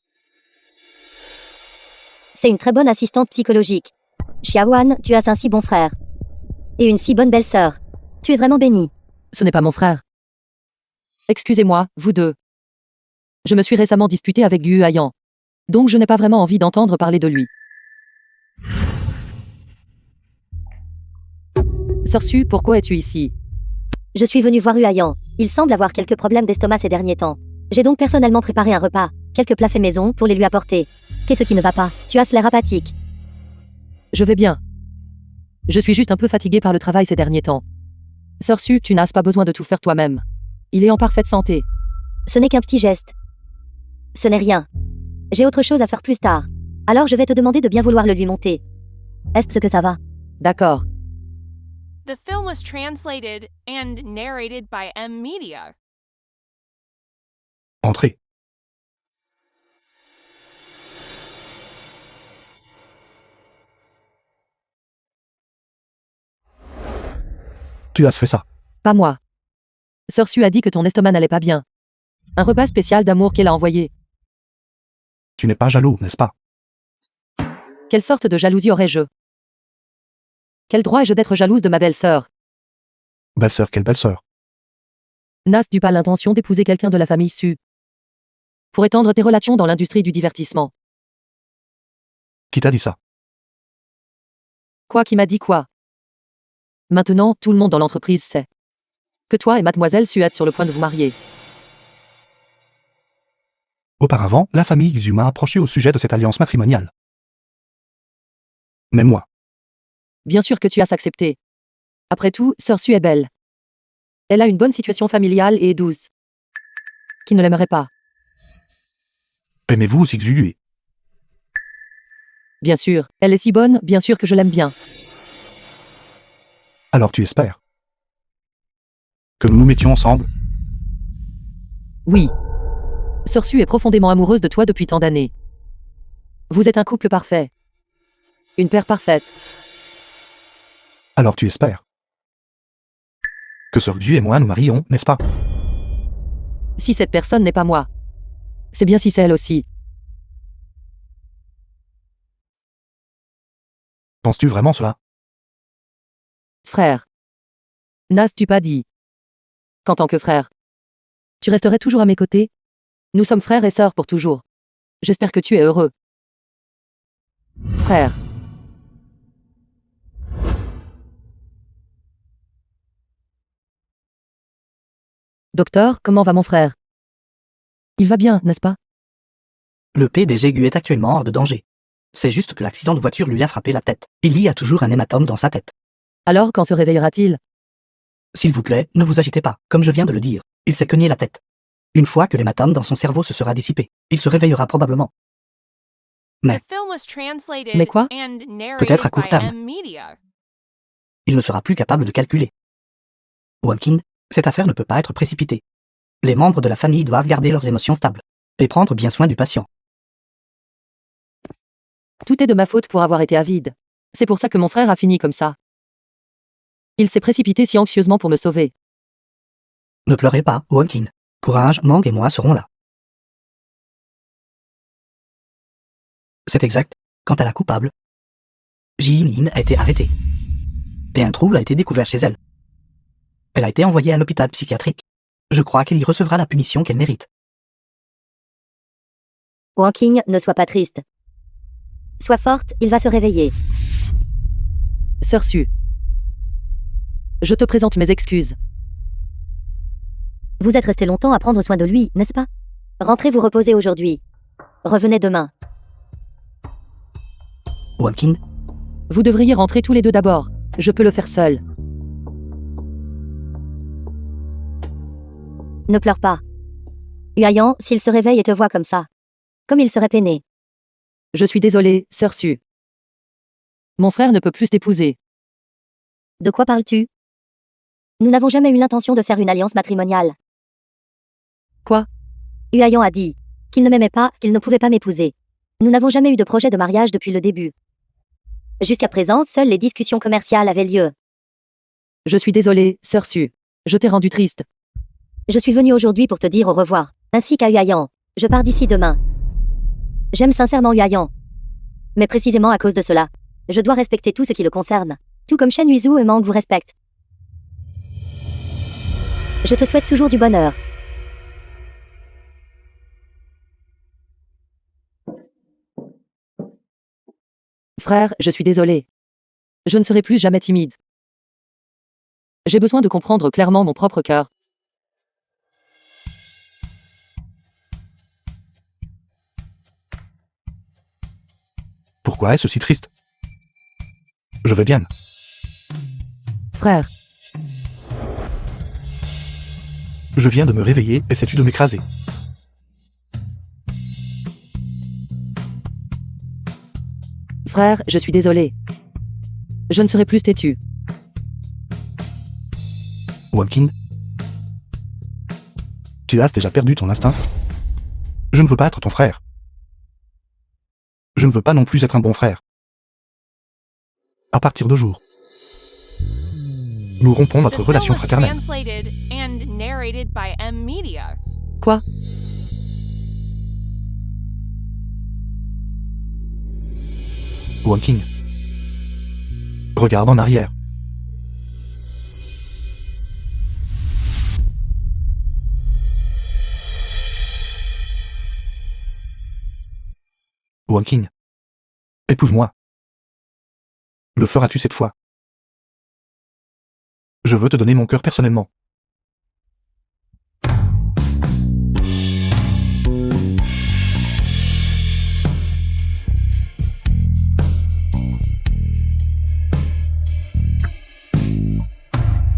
C'est une très bonne assistante psychologique. Xiaowan, tu as un si bon frère. Et une si bonne belle-sœur. Tu es vraiment béni. Ce n'est pas mon frère. Excusez-moi, vous deux. Je me suis récemment disputé avec Gu Guiyan. Donc je n'ai pas vraiment envie d'entendre parler de lui. Sœur Su, pourquoi es-tu ici? Je suis venu voir Huayan. Il semble avoir quelques problèmes d'estomac ces derniers temps. J'ai donc personnellement préparé un repas, quelques plats faits maison pour les lui apporter. Qu'est-ce qui ne va pas? Tu as l'air apathique. Je vais bien. Je suis juste un peu fatigué par le travail ces derniers temps. Sœur Su, tu n'as pas besoin de tout faire toi-même. Il est en parfaite santé. Ce n'est qu'un petit geste. Ce n'est rien. J'ai autre chose à faire plus tard. Alors je vais te demander de bien vouloir le lui monter. Est-ce que ça va? D'accord. The film was translated and narrated by M Media. Entrez. Tu as fait ça. Pas moi. Sœur Su a dit que ton estomac n'allait pas bien. Un repas spécial d'amour qu'elle a envoyé. Tu n'es pas jaloux, n'est-ce pas? Quelle sorte de jalousie aurais-je? Quel droit ai-je d'être jalouse de ma belle-sœur? Belle-sœur, quelle belle-sœur. N'as-tu pas l'intention d'épouser quelqu'un de la famille Su? Pour étendre tes relations dans l'industrie du divertissement. Qui t'a dit ça? Quoi qui m'a dit quoi? Maintenant, tout le monde dans l'entreprise sait que toi et Mademoiselle Su êtes sur le point de vous marier. Auparavant, la famille Xu m'a approché au sujet de cette alliance matrimoniale. Mais moi, Bien sûr que tu as accepté. Après tout, Sœur Su est belle. Elle a une bonne situation familiale et est douce. Qui ne l'aimerait pas? aimez-vous aussi Xu Yue? Bien sûr, elle est si bonne, bien sûr que je l'aime bien. Alors tu espères que nous nous mettions ensemble? Oui. Sœur Su est profondément amoureuse de toi depuis tant d'années. Vous êtes un couple parfait. Une paire parfaite. Alors tu espères que Sœur Xu et moi nous marions, n'est-ce pas? Si cette personne n'est pas moi, c'est bien si c'est elle aussi. Penses-tu vraiment cela? Frère. N'as-tu pas dit qu'en tant que frère, tu resterais toujours à mes côtés? Nous sommes frères et sœurs pour toujours. J'espère que tu es heureux. Frère. Docteur, comment va mon frère? Il va bien, n'est-ce pas? Le PDG Gu est actuellement hors de danger. C'est juste que l'accident de voiture lui a frappé la tête. Il y a toujours un hématome dans sa tête. Alors, quand se réveillera-t-il? S'il vous plaît, ne vous agitez pas. Comme je viens de le dire, il s'est cogné la tête. Une fois que l'hématome dans son cerveau se sera dissipé, il se réveillera probablement. The film was translated Mais quoi? and Peut-être à narrated court by terme. M Media. Il ne sera plus capable de calculer. Wamkin, cette affaire ne peut pas être précipitée. Les membres de la famille doivent garder leurs émotions stables et prendre bien soin du patient. Tout est de ma faute pour avoir été avide. C'est pour ça que mon frère a fini comme ça. Il s'est précipité si anxieusement pour me sauver. Ne pleurez pas, Wamkin. Courage, Mang et moi serons là. C'est exact. Quant à la coupable, Ji Yin a été arrêtée. Et un trouble a été découvert chez elle. Elle a été envoyée à l'hôpital psychiatrique. Je crois qu'elle y recevra la punition qu'elle mérite. Wang Qing, ne sois pas triste. Sois forte, il va se réveiller. Sœur Su. Je te présente mes excuses. Vous êtes resté longtemps à prendre soin de lui, n'est-ce pas? Rentrez vous reposer aujourd'hui. Revenez demain. Wang Qing, Vous devriez rentrer tous les deux d'abord. Je peux le faire seul. Ne pleure pas. Huayan, s'il se réveille et te voit comme ça. Comme il serait peiné. Je suis désolée, Sœur Su. Mon frère ne peut plus t'épouser. De quoi parles-tu? Nous n'avons jamais eu l'intention de faire une alliance matrimoniale. Quoi? Huayan a dit qu'il ne m'aimait pas, qu'il ne pouvait pas m'épouser. Nous n'avons jamais eu de projet de mariage depuis le début. Jusqu'à présent, seules les discussions commerciales avaient lieu. Je suis désolée, Sœur Su. Je t'ai rendu triste. Je suis venue aujourd'hui pour te dire au revoir, ainsi qu'à Huayan. Je pars d'ici demain. J'aime sincèrement Huayan. Mais précisément à cause de cela, je dois respecter tout ce qui le concerne. Tout comme Shen Huizhu et Mang vous respectent. Je te souhaite toujours du bonheur. Frère, je suis désolée. Je ne serai plus jamais timide. J'ai besoin de comprendre clairement mon propre cœur. Pourquoi est-ce si triste? Je vais bien. Frère, Je viens de me réveiller et sais-tu de m'écraser? frère, je suis désolée. Je ne serai plus têtu. Wang Qing, tu as déjà perdu ton instinct? Je ne veux pas être ton frère. Je ne veux pas non plus être un bon frère. À partir de jour, nous rompons The notre film relation was fraternelle. translated and narrated by M Media. Quoi? Wang Qing, regarde en arrière. Wang Qing, épouse-moi. Le feras-tu cette fois? Je veux te donner mon cœur personnellement.